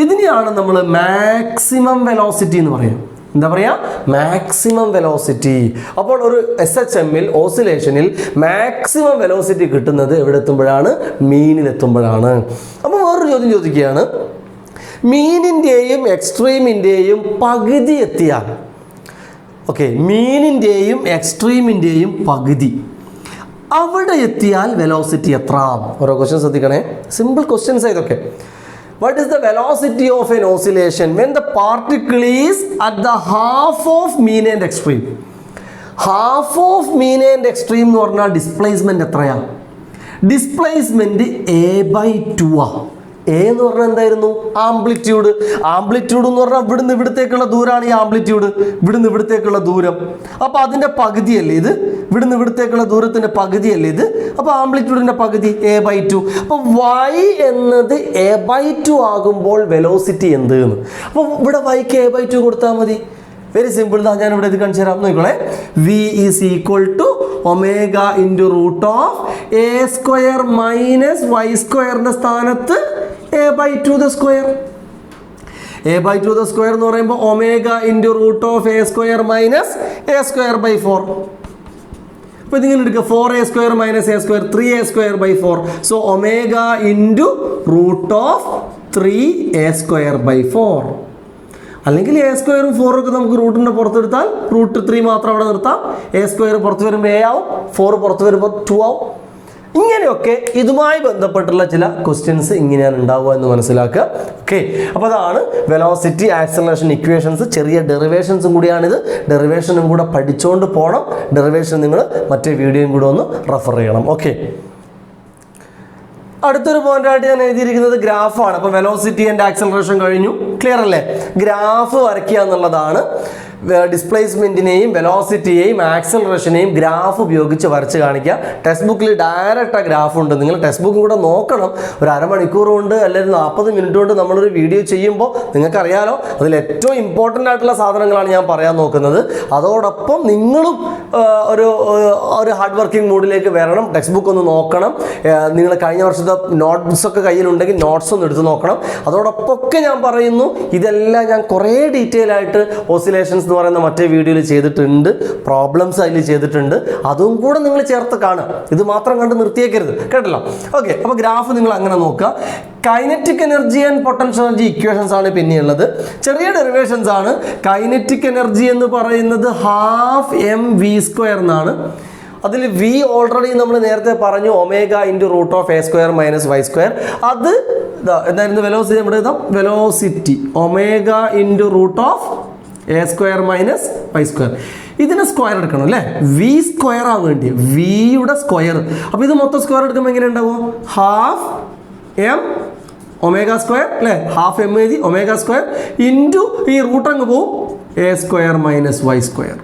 ഇതിനെയാണ് നമ്മൾ മാക്സിമം വെലോസിറ്റി എന്ന് പറയുക. എന്താ പറയുക? Maximum velocity. അപ്പോൾ ഒരു SHMൽ ഓസിലേഷനിൽ മാക്സിമം വെലോസിറ്റി കിട്ടുന്നത് എവിടെ എത്തുമ്പോഴാണ്? മീനിലെത്തുമ്പോഴാണ്. അപ്പോൾ വേറൊരു ചോദ്യം ചോദിക്കുകയാണ്, മീനിൻ്റെയും എക്സ്ട്രീമിൻ്റെയും പകുതി എത്തിയാൽ, ഓക്കെ, മീനിൻ്റെയും എക്സ്ട്രീമിൻ്റെയും പകുതി അവിടെ എത്തിയാൽ വെലോസിറ്റി എത്ര? ഓരോ ക്വസ്റ്റ്യൻ ശ്രദ്ധിക്കണേ, സിമ്പിൾ ക്വസ്റ്റ്യൻസ് ഇതൊക്കെ. What is the velocity of an oscillation when the particle is at the half of mean and extreme? Half of mean and extreme എന്ന് പറഞ്ഞാൽ ഡിസ്പ്ലേസ്മെന്റ് എത്രയാ? ഡിസ്പ്ലേസ്മെന്റ് A/2 ആ. A എന്ന് പറഞ്ഞാൽ എന്തായിരുന്നു? ആംപ്ലിറ്റ്യൂഡ്. ആംപ്ലിറ്റ്യൂഡ് എന്ന് പറഞ്ഞാൽ ഇവിടുന്ന് ഇവിടത്തേക്കുള്ള ദൂരമാണ് ഈ ആംപ്ലിറ്റ്യൂഡ്, ഇവിടുന്ന് ഇവിടത്തേക്കുള്ള ദൂരം. അപ്പോൾ അതിൻ്റെ പകുതിയല്ലേ ഇത്? ഇവിടുന്ന് ഇവിടത്തേക്കുള്ള ദൂരത്തിൻ്റെ പകുതിയല്ലേ ഇത്? അപ്പോൾ ആംപ്ലിറ്റ്യൂഡിൻ്റെ പകുതി A/2. അപ്പോൾ y എന്നത് A/2 ആകുമ്പോൾ വെലോസിറ്റി എന്ത് എന്ന്. അപ്പോൾ ഇവിടെ yക്ക് A/2 കൊടുത്താൽ മതി. Very simple. ഞാൻ ഇവിടെ ഇത് കാണിച്ചു തരാം, നോക്കിക്കോളെ. V = ω × √(a² - y²) സ്ഥാനത്ത് A/2². A/2² എന്ന് പറയുമ്പോൾ ω × √(a² - a²/4. അപ്പോൾ ഇതിങ്ങനെ എടുക്കുക, 4a² - a², 3a²/4. So ω × √3a²/4. അല്ലെങ്കിൽ A² 4 ഒക്കെ നമുക്ക് റൂട്ടിൻ്റെ പുറത്തെടുത്താൽ √3 മാത്രം അവിടെ നിർത്താം. A² പുറത്ത് വരുമ്പോൾ A ആവും, 4 പുറത്ത് വരുമ്പോൾ 2 ആവും. ഇങ്ങനെയൊക്കെ ഇതുമായി ബന്ധപ്പെട്ടുള്ള ചില ക്വസ്റ്റ്യൻസ് ഇങ്ങനെയാണ് ഉണ്ടാവുക എന്ന് മനസ്സിലാക്കുക. ഓക്കെ, അപ്പോൾ അതാണ് വെലോസിറ്റി ആക്സലറേഷൻ ഇക്വേഷൻസ്. ചെറിയ ഡെറിവേഷൻസും കൂടിയാണിത്. ഡെറിവേഷനും കൂടെ പഠിച്ചുകൊണ്ട് പോകണം. ഡെറിവേഷൻ നിങ്ങൾ മറ്റേ വീഡിയോയും കൂടെ ഒന്ന് റെഫർ ചെയ്യണം. ഓക്കെ, അടുത്തൊരു പോയിന്റായിട്ട് ഞാൻ എഴുതിയിരിക്കുന്നത് ഗ്രാഫാണ്. അപ്പോൾ വെലോസിറ്റി ആൻഡ് ആക്സലറേഷൻ കഴിഞ്ഞു. ക്ലിയർ അല്ലേ? ഗ്രാഫ് വരയ്ക്കുക എന്നുള്ളതാണ്. ഡിസ്പ്ലേസ്മെൻറ്റിനെയും വെലോസിറ്റിയെയും ആക്സലറേഷനെയും ഗ്രാഫ് ഉപയോഗിച്ച് വരച്ച് കാണിക്കുക. ടെക്സ്റ്റ് ബുക്കിൽ ഡയറക്റ്റ് ആ ഗ്രാഫ് ഉണ്ട്. നിങ്ങൾ ടെക്സ്റ്റ് ബുക്കും കൂടെ നോക്കണം. ഒരു അരമണിക്കൂർ കൊണ്ട് അല്ലെങ്കിൽ 40 മിനിറ്റ് കൊണ്ട് നമ്മളൊരു വീഡിയോ ചെയ്യുമ്പോൾ നിങ്ങൾക്കറിയാലോ അതിൽ ഏറ്റവും ഇമ്പോർട്ടൻ്റ് ആയിട്ടുള്ള സാധനങ്ങളാണ് ഞാൻ പറയാൻ നോക്കുന്നത്. അതോടൊപ്പം നിങ്ങളും ഒരു ഹാർഡ് വർക്കിംഗ് മൂഡിലേക്ക് വരണം. ടെക്സ്റ്റ് ബുക്ക് ഒന്ന് നോക്കണം. നിങ്ങൾ കഴിഞ്ഞ വർഷത്തെ നോട്ട്സൊക്കെ കയ്യിലുണ്ടെങ്കിൽ നോട്ട്സ് ഒന്ന് എടുത്ത് നോക്കണം. അതോടൊപ്പമൊക്കെ ഞാൻ പറയുന്നു, ഇതെല്ലാം ഞാൻ കുറേ ഡീറ്റെയിൽ ആയിട്ട് ഓസിലേഷൻസ് എന്ന് പറയുന്ന മറ്റേ വീഡിയോയിൽ ചെയ്തിട്ടുണ്ട്. പ്രോബ്ലംസ് അതിൽ ചെയ്തിട്ടുണ്ട്. അതും കൂടെ നിങ്ങൾ ചേർത്ത് കാണുക. ഇത് മാത്രം കണ്ട് നിർത്തിയേക്കരുത്, കേട്ടല്ലോ? ഓക്കെ, അപ്പോൾ ഗ്രാഫ് നിങ്ങൾ അങ്ങനെ നോക്കുക. Kinetic energy and potential energy equations ആണ് പിന്നെയുള്ളത്. ചെറിയ ഡെറിവേഷൻസ് ആണ്. കൈനറ്റിക് എനർജി എന്ന് പറയുന്നത് ½ എന്നാണ്. അതിൽ വി ഓൾറെഡി നമ്മൾ നേരത്തെ പറഞ്ഞു, ഒമേഗ ഇൻറ്റു √(a² - y²). അത് എന്തായിരുന്നു? വെലോസിറ്റി. നമ്മുടെ velocity omega into √(a² - y²). ഇതിനെ സ്ക്വയർ എടുക്കണം അല്ലേ? വി സ്ക്വയർ ആവാൻ വേണ്ടി വിയുടെ സ്ക്വയർ. അപ്പോൾ ഇത് മൊത്തം സ്ക്വയർ എടുക്കുമ്പോൾ എങ്ങനെ ഉണ്ടാവും? ½ ω² അല്ലേ? ½ എഴുതി ω² ഇൻറ്റു ഈ റൂട്ട് അങ്ങ് പോവും (a² - y²).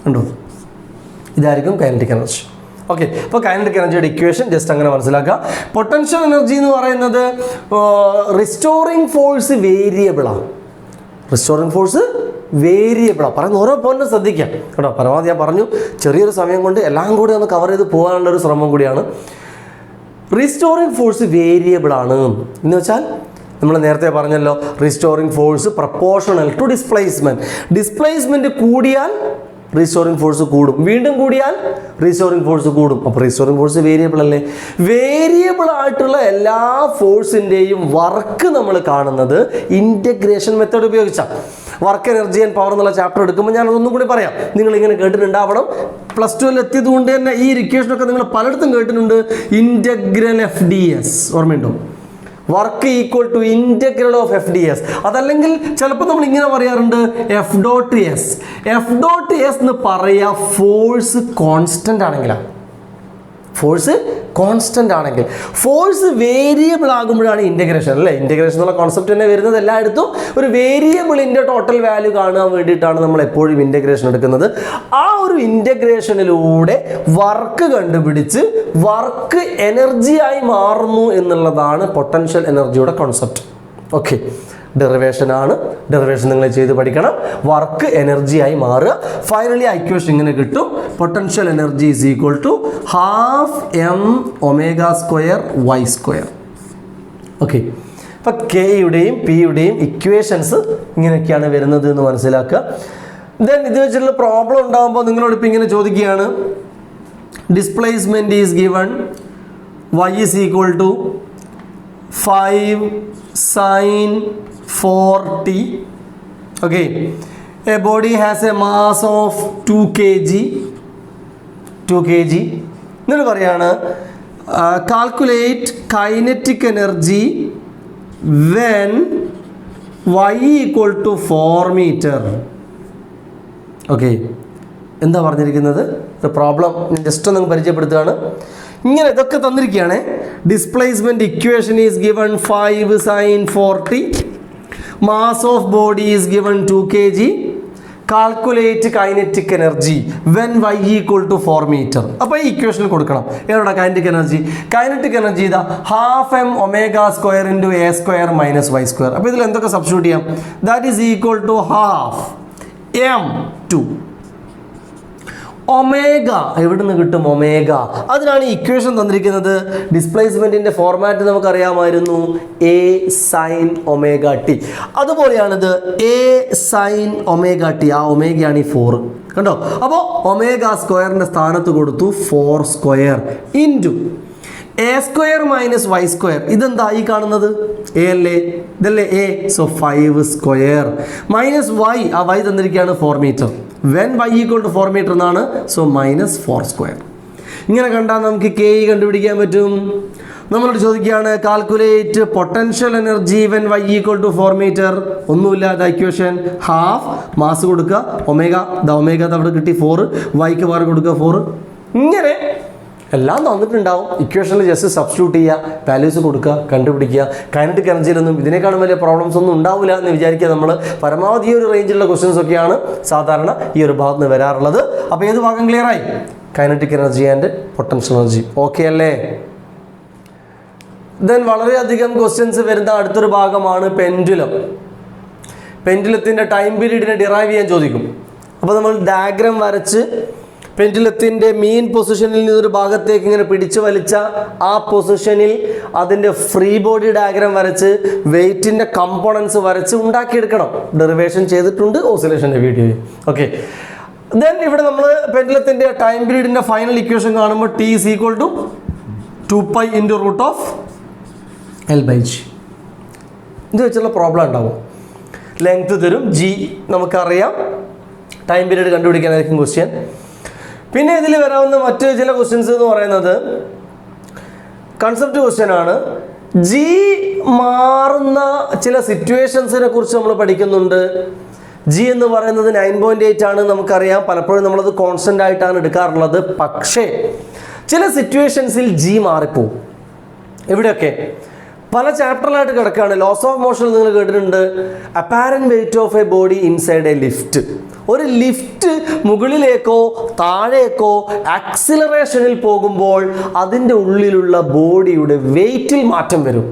ഉണ്ടോ? ഇതായിരിക്കും കൈനറ്റിക് എനർജി. ഓക്കെ, അപ്പോൾ കൈനറ്റിക് എനർജിയുടെ ഇക്വേഷൻ ജസ്റ്റ് അങ്ങനെ മനസ്സിലാക്കുക. പൊട്ടൻഷ്യൽ എനർജി എന്ന് പറയുന്നത് റിസ്റ്റോറിംഗ് ഫോഴ്സ് വേരിയബിളാണ്. റിസ്റ്റോറിംഗ് ഫോഴ്സ് വേരിയബിളാണ്. പറയുന്ന ഓരോ പോയിന്റും ശ്രദ്ധിക്കാം കേട്ടോ. പരമാവധി ഞാൻ പറഞ്ഞു, ചെറിയൊരു സമയം കൊണ്ട് എല്ലാം കൂടി ഒന്ന് കവർ ചെയ്ത് പോകാനുള്ളൊരു ശ്രമം കൂടിയാണ്. റിസ്റ്റോറിംഗ് ഫോഴ്സ് വേരിയബിൾ ആണ് എന്ന് വെച്ചാൽ നമ്മൾ നേരത്തെ പറഞ്ഞല്ലോ, restoring force proportional to displacement കൂടിയാൽ റീസ്റ്റോറിംഗ് ഫോഴ്സ് കൂടും, വീണ്ടും കൂടിയാൽ റീസ്റ്റോറിംഗ് ഫോഴ്സ് കൂടും. അപ്പോൾ റീസ്റ്റോറിംഗ് ഫോഴ്സ് വേരിയബിൾ അല്ലേ? വേരിയബിൾ ആയിട്ടുള്ള എല്ലാ ഫോഴ്സിൻ്റെയും വർക്ക് നമ്മൾ കാണുന്നത് ഇൻറ്റഗ്രേഷൻ മെത്തേഡ് ഉപയോഗിച്ചാണ്. വർക്ക് എനർജി ആൻഡ് പവർ എന്നുള്ള ചാപ്റ്റർ എടുക്കുമ്പോൾ ഞാൻ അതൊന്നും കൂടി പറയാം. നിങ്ങളിങ്ങനെ കേട്ടിട്ടുണ്ടാവണം. +2 എത്തിയത് കൊണ്ട് തന്നെ ഈ ഇക്വേഷനൊക്കെ നിങ്ങൾ പലയിടത്തും കേട്ടിട്ടുണ്ട്. ഇൻറ്റഗ്രൽ FDS ഓർമ്മയുണ്ടോ? Work equal to integral of FDS. അതല്ലെങ്കിൽ ചിലപ്പോൾ നമ്മൾ ഇങ്ങനെ പറയാറുണ്ട്, F.S. F.S എന്ന് പറയുക ഫോഴ്സ് കോൺസ്റ്റൻ്റ് ആണെങ്കിലാണ്. ഫോഴ്സ് കോൺസ്റ്റൻ്റ് ആണെങ്കിൽ. ഫോഴ്സ് വേരിയബിൾ ആകുമ്പോഴാണ് ഇൻറ്റഗ്രേഷൻ അല്ലേ? ഇൻറ്റഗ്രേഷൻ എന്നുള്ള കോൺസെപ്റ്റ് തന്നെ വരുന്നത് എല്ലായിടത്തും ഒരു വേരിയബിളിൻ്റെ ടോട്ടൽ വാല്യൂ കാണാൻ വേണ്ടിയിട്ടാണ് നമ്മൾ എപ്പോഴും ഇൻറ്റഗ്രേഷൻ എടുക്കുന്നത്. ആ ഒരു ഇൻറ്റഗ്രേഷനിലൂടെ വർക്ക് കണ്ടുപിടിച്ച് വർക്ക് എനർജിയായി മാറുന്നു എന്നുള്ളതാണ് പൊട്ടൻഷ്യൽ എനർജിയുടെ കോൺസെപ്റ്റ്. ഓക്കെ, ഡെറിവേഷൻ ആണ്. ഡെറിവേഷൻ നിങ്ങൾ ചെയ്ത് പഠിക്കണം. വർക്ക് എനർജിയായി മാറുക. ഫൈനലി ആ ഇക്വേഷൻ ഇങ്ങനെ കിട്ടും. Potential energy is equal to ½ mω² y². Okay, അപ്പോൾ കെയുടെയും പിയുടെയും ഇക്വേഷൻസ് ഇങ്ങനെയൊക്കെയാണ് വരുന്നത് എന്ന് മനസ്സിലാക്കുക. ദെൻ ഇത് വെച്ചിട്ടുള്ള പ്രോബ്ലം ഉണ്ടാകുമ്പോൾ നിങ്ങളോട് ഇപ്പം ഇങ്ങനെ ചോദിക്കുകയാണ്, displacement is given y is equal to 5 sin 4t. Okay, a body has a mass of 2 kg. എന്നിട്ട് പറയാണ്, calculate kinetic energy when y equal to 4 metre. Okay, എന്താ പറഞ്ഞിരിക്കുന്നത്? പ്രോബ്ലം ജസ്റ്റ് ഒന്ന് പരിചയപ്പെടുത്തുകയാണ്. ഇങ്ങനെ ഇതൊക്കെ തന്നിരിക്കുകയാണ്. Displacement equation is given 5 sin 4t. Mass of body is given 2 kg. Calculate kinetic energy when y equal to 4 metre. അപ്പോൾ ഈ ഇക്വേഷനിൽ കൊടുക്കണം. ഏതാണ് കൈനറ്റിക് എനർജി? കൈനറ്റിക് എനർജി ഇതാ ½ mω² × a² - y². അപ്പോൾ ഇതിൽ എന്തൊക്കെ സബ്സ്റ്റിറ്റ്യൂട്ട് ചെയ്യാം? That is equal to ½ m2 omega. എവിടെ നിന്ന് കിട്ടും ഒമേഗ? അതിനാണ് ഈ ഇക്വേഷൻ തന്നിരിക്കുന്നത്. ഡിസ്പ്ലേസ്മെൻറ്റിൻ്റെ ഫോർമാറ്റ് നമുക്കറിയാമായിരുന്നു, a sin ωt. അതുപോലെയാണിത് a sin ωt. ആ ഒമേഗയാണ് ഈ 4. കണ്ടോ? അപ്പോൾ ω² സ്ഥാനത്ത് കൊടുത്തു 4² ഇൻറ്റു a² - y². ഇതെന്താ ഈ കാണുന്നത്? a അല്ലേ? ഇതല്ലേ a? So 5² minus y. ആ y തന്നിരിക്കുകയാണ് 4 metre. When y equal to 4 metre എന്നാണ്. സോ -4². ഇങ്ങനെ കണ്ടാൽ നമുക്ക് കെ ഇ കണ്ടുപിടിക്കാൻ പറ്റും. നമ്മളോട് ചോദിക്കുകയാണ് calculate potential energy when y = 4 metre. ഒന്നുമില്ല, ദ ഇക്വേഷൻ ഹാഫ് മാസ് കൊടുക്കുക, ഒമേഗ അവിടെ കിട്ടി 4, വൈക്ക് പകരം കൊടുക്കുക 4. ഇങ്ങനെ എല്ലാം തന്നിട്ടുണ്ടാവും. ഇക്വേഷനിൽ ജസ്റ്റ് സബ്സ്റ്റിറ്റ്യൂട്ട് ചെയ്യുക, വാല്യൂസ് കൊടുക്കുക, കണ്ടുപിടിക്കുക. കൈനറ്റിക് എനർജിയിലൊന്നും ഇതിനേക്കാളും വലിയ പ്രോബ്ലംസ് ഒന്നും ഉണ്ടാവില്ല എന്ന് വിചാരിക്കുക. നമ്മൾ പരമാവധി ഒരു റേഞ്ചിലുള്ള ക്വസ്റ്റ്യൻസ് ഒക്കെയാണ് സാധാരണ ഈ ഒരു ഭാഗത്ത് നിന്ന് വരാറുള്ളത്. അപ്പോൾ ഏത് ഭാഗം ക്ലിയർ ആയി? Kinetic energy and potential energy. Okay അല്ലേ? ദെൻ വളരെയധികം ക്വസ്റ്റ്യൻസ് വരുന്ന അടുത്തൊരു ഭാഗമാണ് പെൻഡുലം. പെൻഡുലത്തിൻ്റെ ടൈം പീരീഡിനെ ഡിറൈവ് ചെയ്യാൻ ചോദിക്കും. അപ്പോൾ നമ്മൾ ഡയഗ്രാം വരച്ച് പെൻഡുലത്തിൻ്റെ മീൻ പൊസിഷനിൽ നിന്നൊരു ഭാഗത്തേക്ക് ഇങ്ങനെ പിടിച്ചു വലിച്ച ആ പൊസിഷനിൽ അതിൻ്റെ ഫ്രീ ബോഡി ഡയഗ്രാം വരച്ച് വെയ്റ്റിൻ്റെ കമ്പോണൻസ് വരച്ച് ഉണ്ടാക്കിയെടുക്കണം. ഡെറിവേഷൻ ചെയ്തിട്ടുണ്ട് ഓസിലേഷൻ്റെ വീഡിയോയിൽ. ഓക്കെ, ദെൻ ഇവിടെ നമ്മൾ പെൻഡുലത്തിൻ്റെ ടൈം പീരീഡിൻ്റെ ഫൈനൽ ഇക്വേഷൻ കാണുമ്പോൾ T = 2π × √L/g. ഇത് വെച്ചുള്ള പ്രോബ്ലം ഉണ്ടാവും. ലെങ്ത് തരും, G നമുക്കറിയാം, ടൈം പീരീഡ് കണ്ടുപിടിക്കാനായിരിക്കും ക്വസ്റ്റ്യൻ. പിന്നെ ഇതിൽ വരാവുന്ന മറ്റ് ചില ക്വസ്റ്റ്യൻസ് എന്ന് പറയുന്നത് കൺസെപ്റ്റ് ക്വസ്റ്റ്യൻ ആണ്. G മാറുന്ന ചില സിറ്റുവേഷൻസിനെ കുറിച്ച് നമ്മൾ പഠിക്കുന്നുണ്ട്. G എന്ന് പറയുന്നത് 9.8 ആണ്, നമുക്കറിയാം. പലപ്പോഴും നമ്മളത് കോൺസ്റ്റൻ്റ് ആയിട്ടാണ് എടുക്കാറുള്ളത്. പക്ഷേ ചില സിറ്റുവേഷൻസിൽ G മാറിപ്പോവും. എവിടെയൊക്കെ? പല ചാപ്റ്ററിലായിട്ട് കിടക്കുകയാണ്. ലോസ് ഓഫ് മോഷൻ നിങ്ങൾ കേട്ടിട്ടുണ്ട്. Apparent weight of A body inside A lift. ഒരു ലിഫ്റ്റ് മുകളിലേക്കോ താഴേക്കോ ആക്സിലറേഷനിൽ പോകുമ്പോൾ അതിൻ്റെ ഉള്ളിലുള്ള ബോഡിയുടെ വെയിറ്റിൽ മാറ്റം വരും.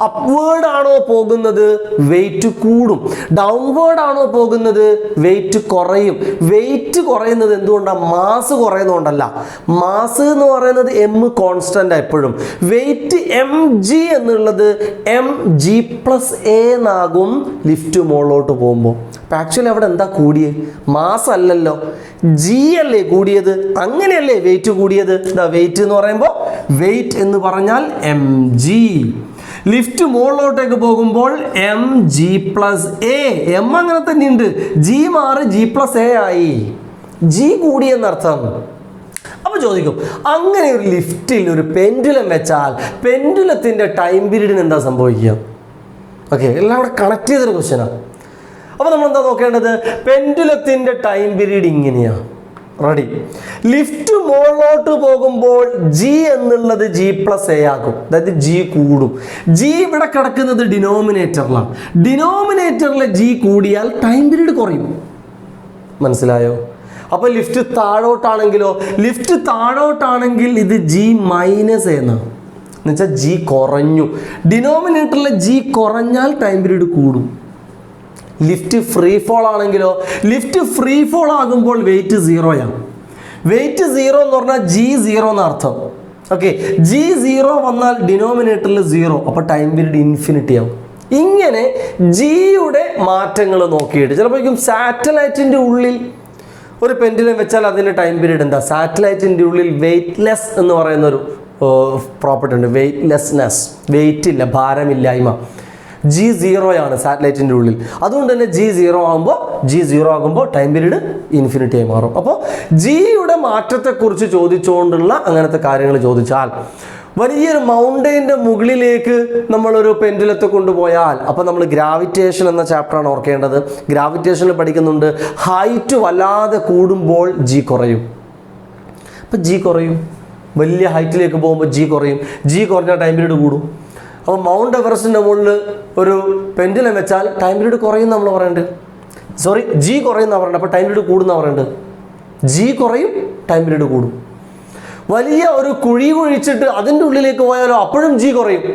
അപ്വേർഡ് ആണോ പോകുന്നത്, വെയിറ്റ് കൂടും. ഡൗൺവേർഡ് ആണോ പോകുന്നത്, വെയിറ്റ് കുറയും. വെയിറ്റ് കുറയുന്നത് എന്തുകൊണ്ടാണ്? മാസ് കുറയുന്നതുകൊണ്ടല്ല. മാസ് എന്ന് പറയുന്നത് m കോൺസ്റ്റൻ്റ് എപ്പോഴും. വെയിറ്റ് mg എന്നുള്ളത് mg+a എന്നാകും ലിഫ്റ്റ് മുകളിലോട്ട് പോകുമ്പോൾ. അപ്പം ആക്ച്വലി അവിടെ എന്താ കൂടിയത്? മാസ് അല്ലല്ലോ, G അല്ലേ കൂടിയത്. അങ്ങനെയല്ലേ വെയിറ്റ് കൂടിയത്. വെയിറ്റ് എന്ന് പറയുമ്പോൾ വെയിറ്റ് എന്ന് പറഞ്ഞാൽ mg. ലിഫ്റ്റ് മുകളിലോട്ടേക്ക് പോകുമ്പോൾ mg+a. m അങ്ങനെ തന്നെയുണ്ട്. G മാറി g+a ആയി. G കൂടിയെന്നർത്ഥം. അപ്പോൾ ചോദിക്കും, അങ്ങനെ ഒരു ലിഫ്റ്റിൽ ഒരു പെൻഡുലം വെച്ചാൽ പെൻഡുലത്തിൻ്റെ ടൈം പീരീഡിന് എന്താ സംഭവിക്കുക? ഓക്കെ, എല്ലാം കൂടെ കണക്ട് ചെയ്തൊരു ക്വസ്റ്റ്യനാണ്. അപ്പോൾ നമ്മൾ എന്താ നോക്കേണ്ടത്? പെൻഡുലത്തിൻ്റെ ടൈം പീരീഡ് ഇങ്ങനെയാണ്. റെഡി? ലിഫ്റ്റ് മുകളിലോട്ട് പോകുമ്പോൾ G എന്നുള്ളത് g+a ആകും. അതായത് G കൂടും. G ഇവിടെ കിടക്കുന്നത് ഡിനോമിനേറ്ററിലാണ്. ഡിനോമിനേറ്ററിലെ G കൂടിയാൽ ടൈം പീരീഡ് കുറയും. മനസ്സിലായോ? അപ്പോൾ ലിഫ്റ്റ് താഴോട്ടാണെങ്കിലോ? ലിഫ്റ്റ് താഴോട്ടാണെങ്കിൽ ഇത് G- എന്നാണ്. എന്നുവെച്ചാൽ G കുറഞ്ഞു. ഡിനോമിനേറ്ററിലെ G കുറഞ്ഞാൽ ടൈം പീരീഡ് കൂടും. ലിഫ്റ്റ് ഫ്രീ ഫോൾ ആണെങ്കിലോ? ലിഫ്റ്റ് ഫ്രീ ഫോൾ ആകുമ്പോൾ വെയിറ്റ് 0 ആണ്. വെയിറ്റ് 0 എന്ന് പറഞ്ഞാൽ G0 എന്നർത്ഥം. ഓക്കെ, G0 വന്നാൽ ഡിനോമിനേറ്ററിൽ 0, അപ്പോൾ ടൈം പീരീഡ് ഇൻഫിനിറ്റി ആവും. ഇങ്ങനെ ജിയുടെ മാറ്റങ്ങൾ നോക്കിയിട്ട് ചിലപ്പോഴേക്കും സാറ്റലൈറ്റിൻ്റെ ഉള്ളിൽ ഒരു പെൻഡുലം വെച്ചാൽ അതിൻ്റെ ടൈം പീരീഡ് എന്താ? സാറ്റലൈറ്റിൻ്റെ ഉള്ളിൽ വെയ്റ്റ്ലെസ് എന്ന് പറയുന്നൊരു പ്രോപ്പർട്ടി ഉണ്ട്. വെയ്റ്റ്ലെസ്നെസ്, വെയിറ്റ് ഇല്ല, ഭാരമില്ലായ്മ. G0 ആണ് സാറ്റലൈറ്റിൻ്റെ ഉള്ളിൽ. അതുകൊണ്ട് തന്നെ G0 ആകുമ്പോൾ ടൈം പീരീഡ് ഇൻഫിനിറ്റി ആയി മാറും. അപ്പോൾ ജിയുടെ മാറ്റത്തെക്കുറിച്ച് ചോദിച്ചുകൊണ്ടുള്ള അങ്ങനത്തെ കാര്യങ്ങൾ ചോദിച്ചാൽ, വലിയൊരു മൗണ്ടെയിൻ്റെ മുകളിലേക്ക് നമ്മളൊരു പെൻഡുലത്തെ കൊണ്ടുപോയാൽ, അപ്പോൾ നമ്മൾ ഗ്രാവിറ്റേഷൻ എന്ന ചാപ്റ്ററാണ് ഓർക്കേണ്ടത്. ഗ്രാവിറ്റേഷനിൽ പഠിക്കുന്നുണ്ട്, ഹൈറ്റ് വല്ലാതെ കൂടുമ്പോൾ G കുറയും. അപ്പോൾ G കുറയും. വലിയ ഹൈറ്റിലേക്ക് പോകുമ്പോൾ G കുറയും. G കുറഞ്ഞാൽ ടൈം പീരീഡ് കൂടും. അപ്പോൾ മൗണ്ട് എവറസ്റ്റിൻ്റെ മുകളിൽ ഒരു പെൻഡുലം വെച്ചാൽ ടൈം പീരീഡ് കുറയും നമ്മൾ പറയേണ്ടത്. G കുറയുന്ന പറയേണ്ടത്. അപ്പോൾ ടൈം പീരീഡ് കൂടുന്ന പറയേണ്ടത്. G കുറയും, ടൈം പീരീഡ് കൂടും. വലിയ ഒരു കുഴി കുഴിച്ചിട്ട് അതിൻ്റെ ഉള്ളിലേക്ക് പോയാലോ അപ്പോഴും G കുറയും.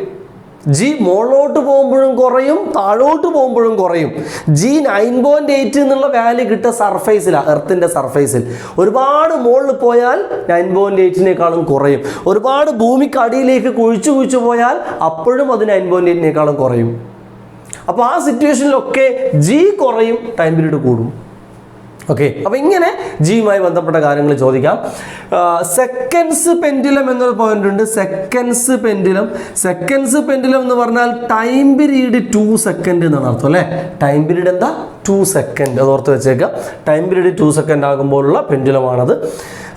G മുകളിലോട്ട് പോകുമ്പോഴും കുറയും, താഴോട്ട് പോകുമ്പോഴും കുറയും. G 9.8 എന്നുള്ള വാല്യൂ കിട്ടുക സർഫേസിലാണ്, എർത്തിൻ്റെ സർഫേസിൽ. ഒരുപാട് മുകളിൽ പോയാൽ 9.8നേക്കാളും കുറയും. ഒരുപാട് ഭൂമിക്ക് അടിയിലേക്ക് കുഴിച്ചു പോയാൽ അപ്പോഴും അത് 9.8നേക്കാളും കുറയും. അപ്പോൾ ആ സിറ്റുവേഷനിലൊക്കെ G കുറയും, ടൈം പീരീഡ് കൂടും. ഓക്കെ, അപ്പോൾ ഇങ്ങനെ ജിയുമായി ബന്ധപ്പെട്ട കാര്യങ്ങൾ ചോദിക്കാം. സെക്കൻഡ്സ് പെൻഡുലം എന്നൊരു പോയിന്റ് ഉണ്ട്. സെക്കൻഡ്സ് പെൻഡുലം എന്ന് പറഞ്ഞാൽ ടൈം പീരീഡ് 2 സെക്കൻഡ് എന്നാണ് അർത്ഥം അല്ലേ. ടൈം പീരീഡ് എന്താ? 2 സെക്കൻഡ്. അത് ഓർത്ത് വെച്ചേക്കാം. ടൈം പീരീഡ് 2 സെക്കൻഡ് ആകുമ്പോഴുള്ള പെൻഡുലമാണത്.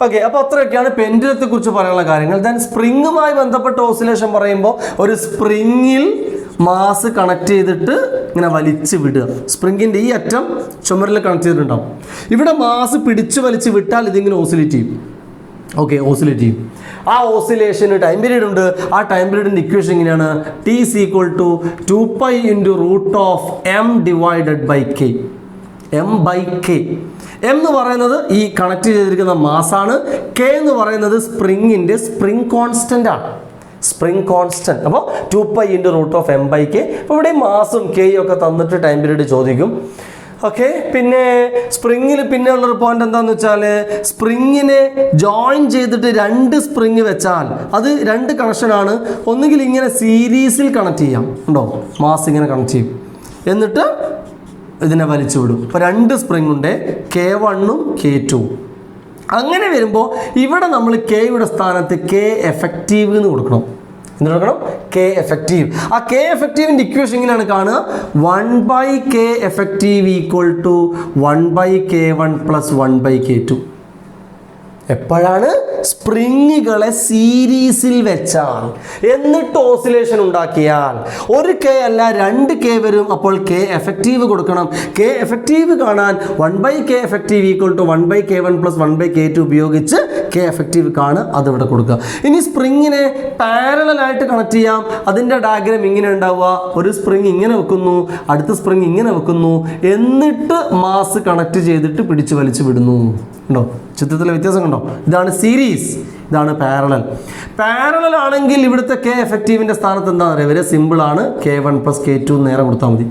ഓക്കെ, അപ്പോൾ അത്രയൊക്കെയാണ് പെൻഡുലത്തെ കുറിച്ച് പറയാനുള്ള കാര്യങ്ങൾ. ദെൻ സ്പ്രിങ്ങുമായി ബന്ധപ്പെട്ട ഓസിലേഷൻ പറയുമ്പോൾ ഒരു സ്പ്രിങ്ങിൽ മാസ് കണക്ട് ചെയ്തിട്ട് ഇങ്ങനെ വലിച്ചു വിടുക. സ്പ്രിങ്ങിൻ്റെ ഈ അറ്റം ചുമരിൽ കണക്ട് ചെയ്തിട്ടുണ്ടാവും. ഇവിടെ മാസ് പിടിച്ചു വലിച്ച് വിട്ടാൽ ഇതിങ്ങനെ ഓസിലേറ്റ് ചെയ്യും. ഓക്കെ, ഓസിലേറ്റ് ചെയ്യും. ആ ഓസിലേഷന് ടൈം പീരീഡ് ഉണ്ട്. ആ ടൈം പീരീഡിൻ്റെ ഇക്വേഷൻ ഇങ്ങനെയാണ്: T is equal to 2π into root of m divided by k. m/k. m എന്ന് പറയുന്നത് ഈ കണക്ട് ചെയ്തിരിക്കുന്ന മാസാണ്. k എന്ന് പറയുന്നത് സ്പ്രിങ്ങിൻ്റെ സ്പ്രിങ് കോൺസ്റ്റൻ്റ് ആണ്. Spring constant. അപ്പോൾ 2π into root of m/k. അപ്പോൾ ഇവിടെ മാസും കെയും ഒക്കെ തന്നിട്ട് ടൈം പീരീഡ് ചോദിക്കും. ഓക്കെ, പിന്നെ സ്പ്രിങ്ങിൽ പിന്നെ ഉള്ളൊരു പോയിന്റ് എന്താണെന്ന് വെച്ചാൽ സ്പ്രിങ്ങിനെ ജോയിൻ ചെയ്തിട്ട് 2 സ്പ്രിങ് വെച്ചാൽ അത് 2 കണക്ഷനാണ്. ഒന്നുകിൽ ഇങ്ങനെ സീരീസിൽ കണക്ട് ചെയ്യാം, ഉണ്ടോ, മാസ് ഇങ്ങനെ കണക്ട് ചെയ്യും, എന്നിട്ട് ഇതിനെ വലിച്ചു വിടും. ഇപ്പോൾ 2 സ്പ്രിങ് ഉണ്ട്, K1ഉം K2. അങ്ങനെ വരുമ്പോൾ ഇവിടെ നമ്മൾ കെയുടെ സ്ഥാനത്ത് കെ എഫക്റ്റീവ് എന്ന് കൊടുക്കണം. എന്ത് കൊടുക്കണം? K effective. ആ കെ എഫക്റ്റീവിൻ്റെ ഇക്വേഷൻ ഇങ്ങനെയാണ് കാണുക: 1/k effective equal to 1/K1 plus 1/K2. എപ്പോഴാണ്? സ്പ്രിങ്ങുകളെ സീരീസിൽ വെച്ചാൽ, എന്നിട്ട് ഓസിലേഷൻ ഉണ്ടാക്കിയാൽ. ഒരു കെ അല്ല 2 കെ വരും. അപ്പോൾ കെ എഫക്റ്റീവ് കൊടുക്കണം. കെ എഫക്റ്റീവ് കാണാൻ 1/k effective equal to 1/K1 plus 1/K2 ഉപയോഗിച്ച് കെ എഫക്റ്റീവ് കാണുക, അതിവിടെ കൊടുക്കുക. ഇനി സ്പ്രിങ്ങിനെ പാരലലായിട്ട് കണക്ട് ചെയ്യാം. അതിൻ്റെ ഡയഗ്രാം ഇങ്ങനെ ഉണ്ടാവുക: ഒരു സ്പ്രിങ് ഇങ്ങനെ വെക്കുന്നു, അടുത്ത സ്പ്രിങ് ഇങ്ങനെ വെക്കുന്നു, എന്നിട്ട് മാസ് കണക്ട് ചെയ്തിട്ട് പിടിച്ച് വലിച്ചു വിടുന്നു. ഉണ്ടോ ചിത്രത്തിലെ വ്യത്യാസം കണ്ടോ? ഇതാണ് സീരീസ്, ഇതാണ് പാരലൽ. പാരലൽ ആണെങ്കിൽ ഇവിടുത്തെ കെ എഫക്റ്റീവിൻ്റെ സ്ഥാനത്ത് എന്താണെന്ന് അറിയാം? വളരെ സിമ്പിളാണ്. K1 പ്ലസ് K2 നേരെ കൊടുത്താൽ മതി.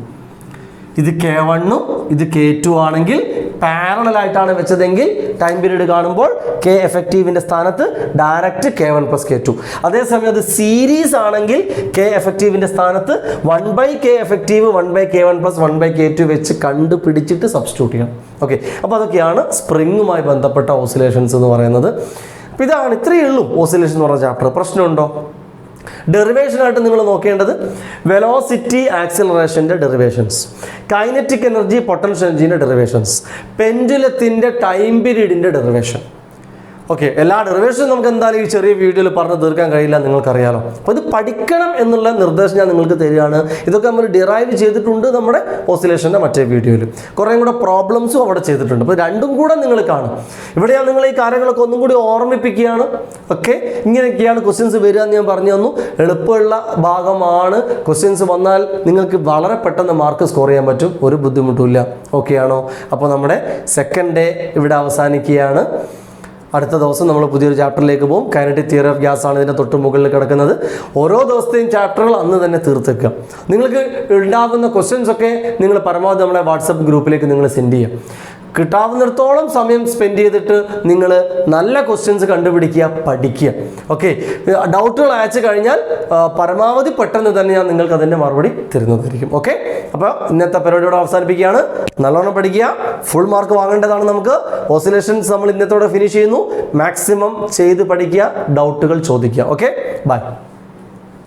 ഇത് K1ഉം ഇത് K2 ആണെങ്കിൽ പാരലലായിട്ടാണ് വെച്ചതെങ്കിൽ ടൈം പീരീഡ് കാണുമ്പോൾ കെ എഫക്റ്റീവിൻ്റെ സ്ഥാനത്ത് ഡയറക്റ്റ് K1 പ്ലസ് K2. അതേസമയം അത് സീരീസ് ആണെങ്കിൽ കെ എഫക്റ്റീവിൻ്റെ സ്ഥാനത്ത് 1/k effective 1/K1 plus 1/K2 വെച്ച് കണ്ടുപിടിച്ചിട്ട് സബ്സ്റ്റിറ്റ്യൂട്ട് ചെയ്യണം. ഓക്കെ, അപ്പോൾ അതൊക്കെയാണ് സ്പ്രിങ്ങുമായി ബന്ധപ്പെട്ട ഓസിലേഷൻസ് എന്ന് പറയുന്നത്. അപ്പോൾ ഇതാണ്, ഇത്രയേ ഉള്ളൂ ഓസിലേഷൻ എന്ന് പറഞ്ഞ ചാപ്റ്റർ. പ്രശ്നമുണ്ടോ? ഡെറിവേഷനായിട്ട് നിങ്ങൾ നോക്കേണ്ടത് വെലോസിറ്റി ആക്സിലറേഷൻ്റെ ഡെറിവേഷൻസ്, കൈനറ്റിക് എനർജി പൊട്ടൻഷ്യൽ എനർജിൻ്റെ ഡെറിവേഷൻസ്, പെൻഡുലത്തിൻ്റെ ടൈം പീരീഡിൻ്റെ ഡെറിവേഷൻ. ഓക്കെ, എല്ലാ ഡെറിവേഷനും നമുക്ക് എന്തായാലും ഈ ചെറിയ വീഡിയോയിൽ പറഞ്ഞ് തീർക്കാൻ കഴിയില്ല, നിങ്ങൾക്കറിയാലോ. അപ്പോൾ ഇത് പഠിക്കണം എന്നുള്ള നിർദ്ദേശം ഞാൻ നിങ്ങൾക്ക് തരികയാണ്. ഇതൊക്കെ നമ്മൾ ഡിറൈവ് ചെയ്തിട്ടുണ്ട് നമ്മുടെ ഓസിലേഷൻ്റെ മറ്റേ വീഡിയോയിൽ. കുറേ കൂടെ പ്രോബ്ലംസും അവിടെ ചെയ്തിട്ടുണ്ട്. അപ്പോൾ രണ്ടും കൂടെ നിങ്ങൾ കാണും. ഇവിടെ ഞാൻ നിങ്ങൾ ഈ കാര്യങ്ങളൊക്കെ ഒന്നും കൂടി ഓർമ്മിപ്പിക്കുകയാണ്. ഓക്കെ, ഇങ്ങനെയൊക്കെയാണ് ക്വസ്റ്റ്യൻസ് വരിക എന്ന് ഞാൻ പറഞ്ഞു തന്നു. എളുപ്പമുള്ള ഭാഗമാണ്. ക്വസ്റ്റ്യൻസ് വന്നാൽ നിങ്ങൾക്ക് വളരെ പെട്ടെന്ന് മാർക്ക് സ്കോർ ചെയ്യാൻ പറ്റും, ഒരു ബുദ്ധിമുട്ടുമില്ല. ഓക്കെ ആണോ? അപ്പോൾ നമ്മുടെ സെക്കൻഡ് ഡേ ഇവിടെ അവസാനിക്കുകയാണ്. അടുത്ത ദിവസം നമ്മൾ പുതിയൊരു ചാപ്റ്ററിലേക്ക് പോകും. കൈനറ്റിക് തിയറി ഓഫ് ഗ്യാസ് ആണ് ഇതിൻ്റെ തൊട്ട് മുകളിൽ കിടക്കുന്നത്. ഓരോ ദിവസത്തെയും ചാപ്റ്ററുകൾ അന്ന് തന്നെ തീർത്തേക്കുക. നിങ്ങൾക്ക് ഉണ്ടാകുന്ന ക്വസ്റ്റ്യൻസ് ഒക്കെ നിങ്ങൾ പരമാവധി നമ്മുടെ വാട്സപ്പ് ഗ്രൂപ്പിലേക്ക് നിങ്ങൾ സെൻഡ് ചെയ്യുക. കിട്ടാവുന്നിടത്തോളം സമയം സ്പെൻഡ് ചെയ്തിട്ട് നിങ്ങൾ നല്ല ക്വസ്റ്റ്യൻസ് കണ്ടുപിടിക്കുക, പഠിക്കുക. ഓക്കെ, ഡൗട്ടുകൾ അയച്ചു കഴിഞ്ഞാൽ പരമാവധി പെട്ടെന്ന് തന്നെ ഞാൻ നിങ്ങൾക്ക് അതിൻ്റെ മറുപടി തരുന്നതായിരിക്കും. ഓക്കെ, അപ്പോൾ ഇന്നത്തെ പരിപാടിയോടെ അവസാനിപ്പിക്കുകയാണ്. നല്ലോണം പഠിക്കുക, ഫുൾ മാർക്ക് വാങ്ങേണ്ടതാണ് നമുക്ക്. ഓസിലേഷൻസ് നമ്മൾ ഇന്നത്തോടെ ഫിനിഷ് ചെയ്യുന്നു. മാക്സിമം ചെയ്ത് പഠിക്കുക, ഡൗട്ടുകൾ ചോദിക്കുക. Okay, by.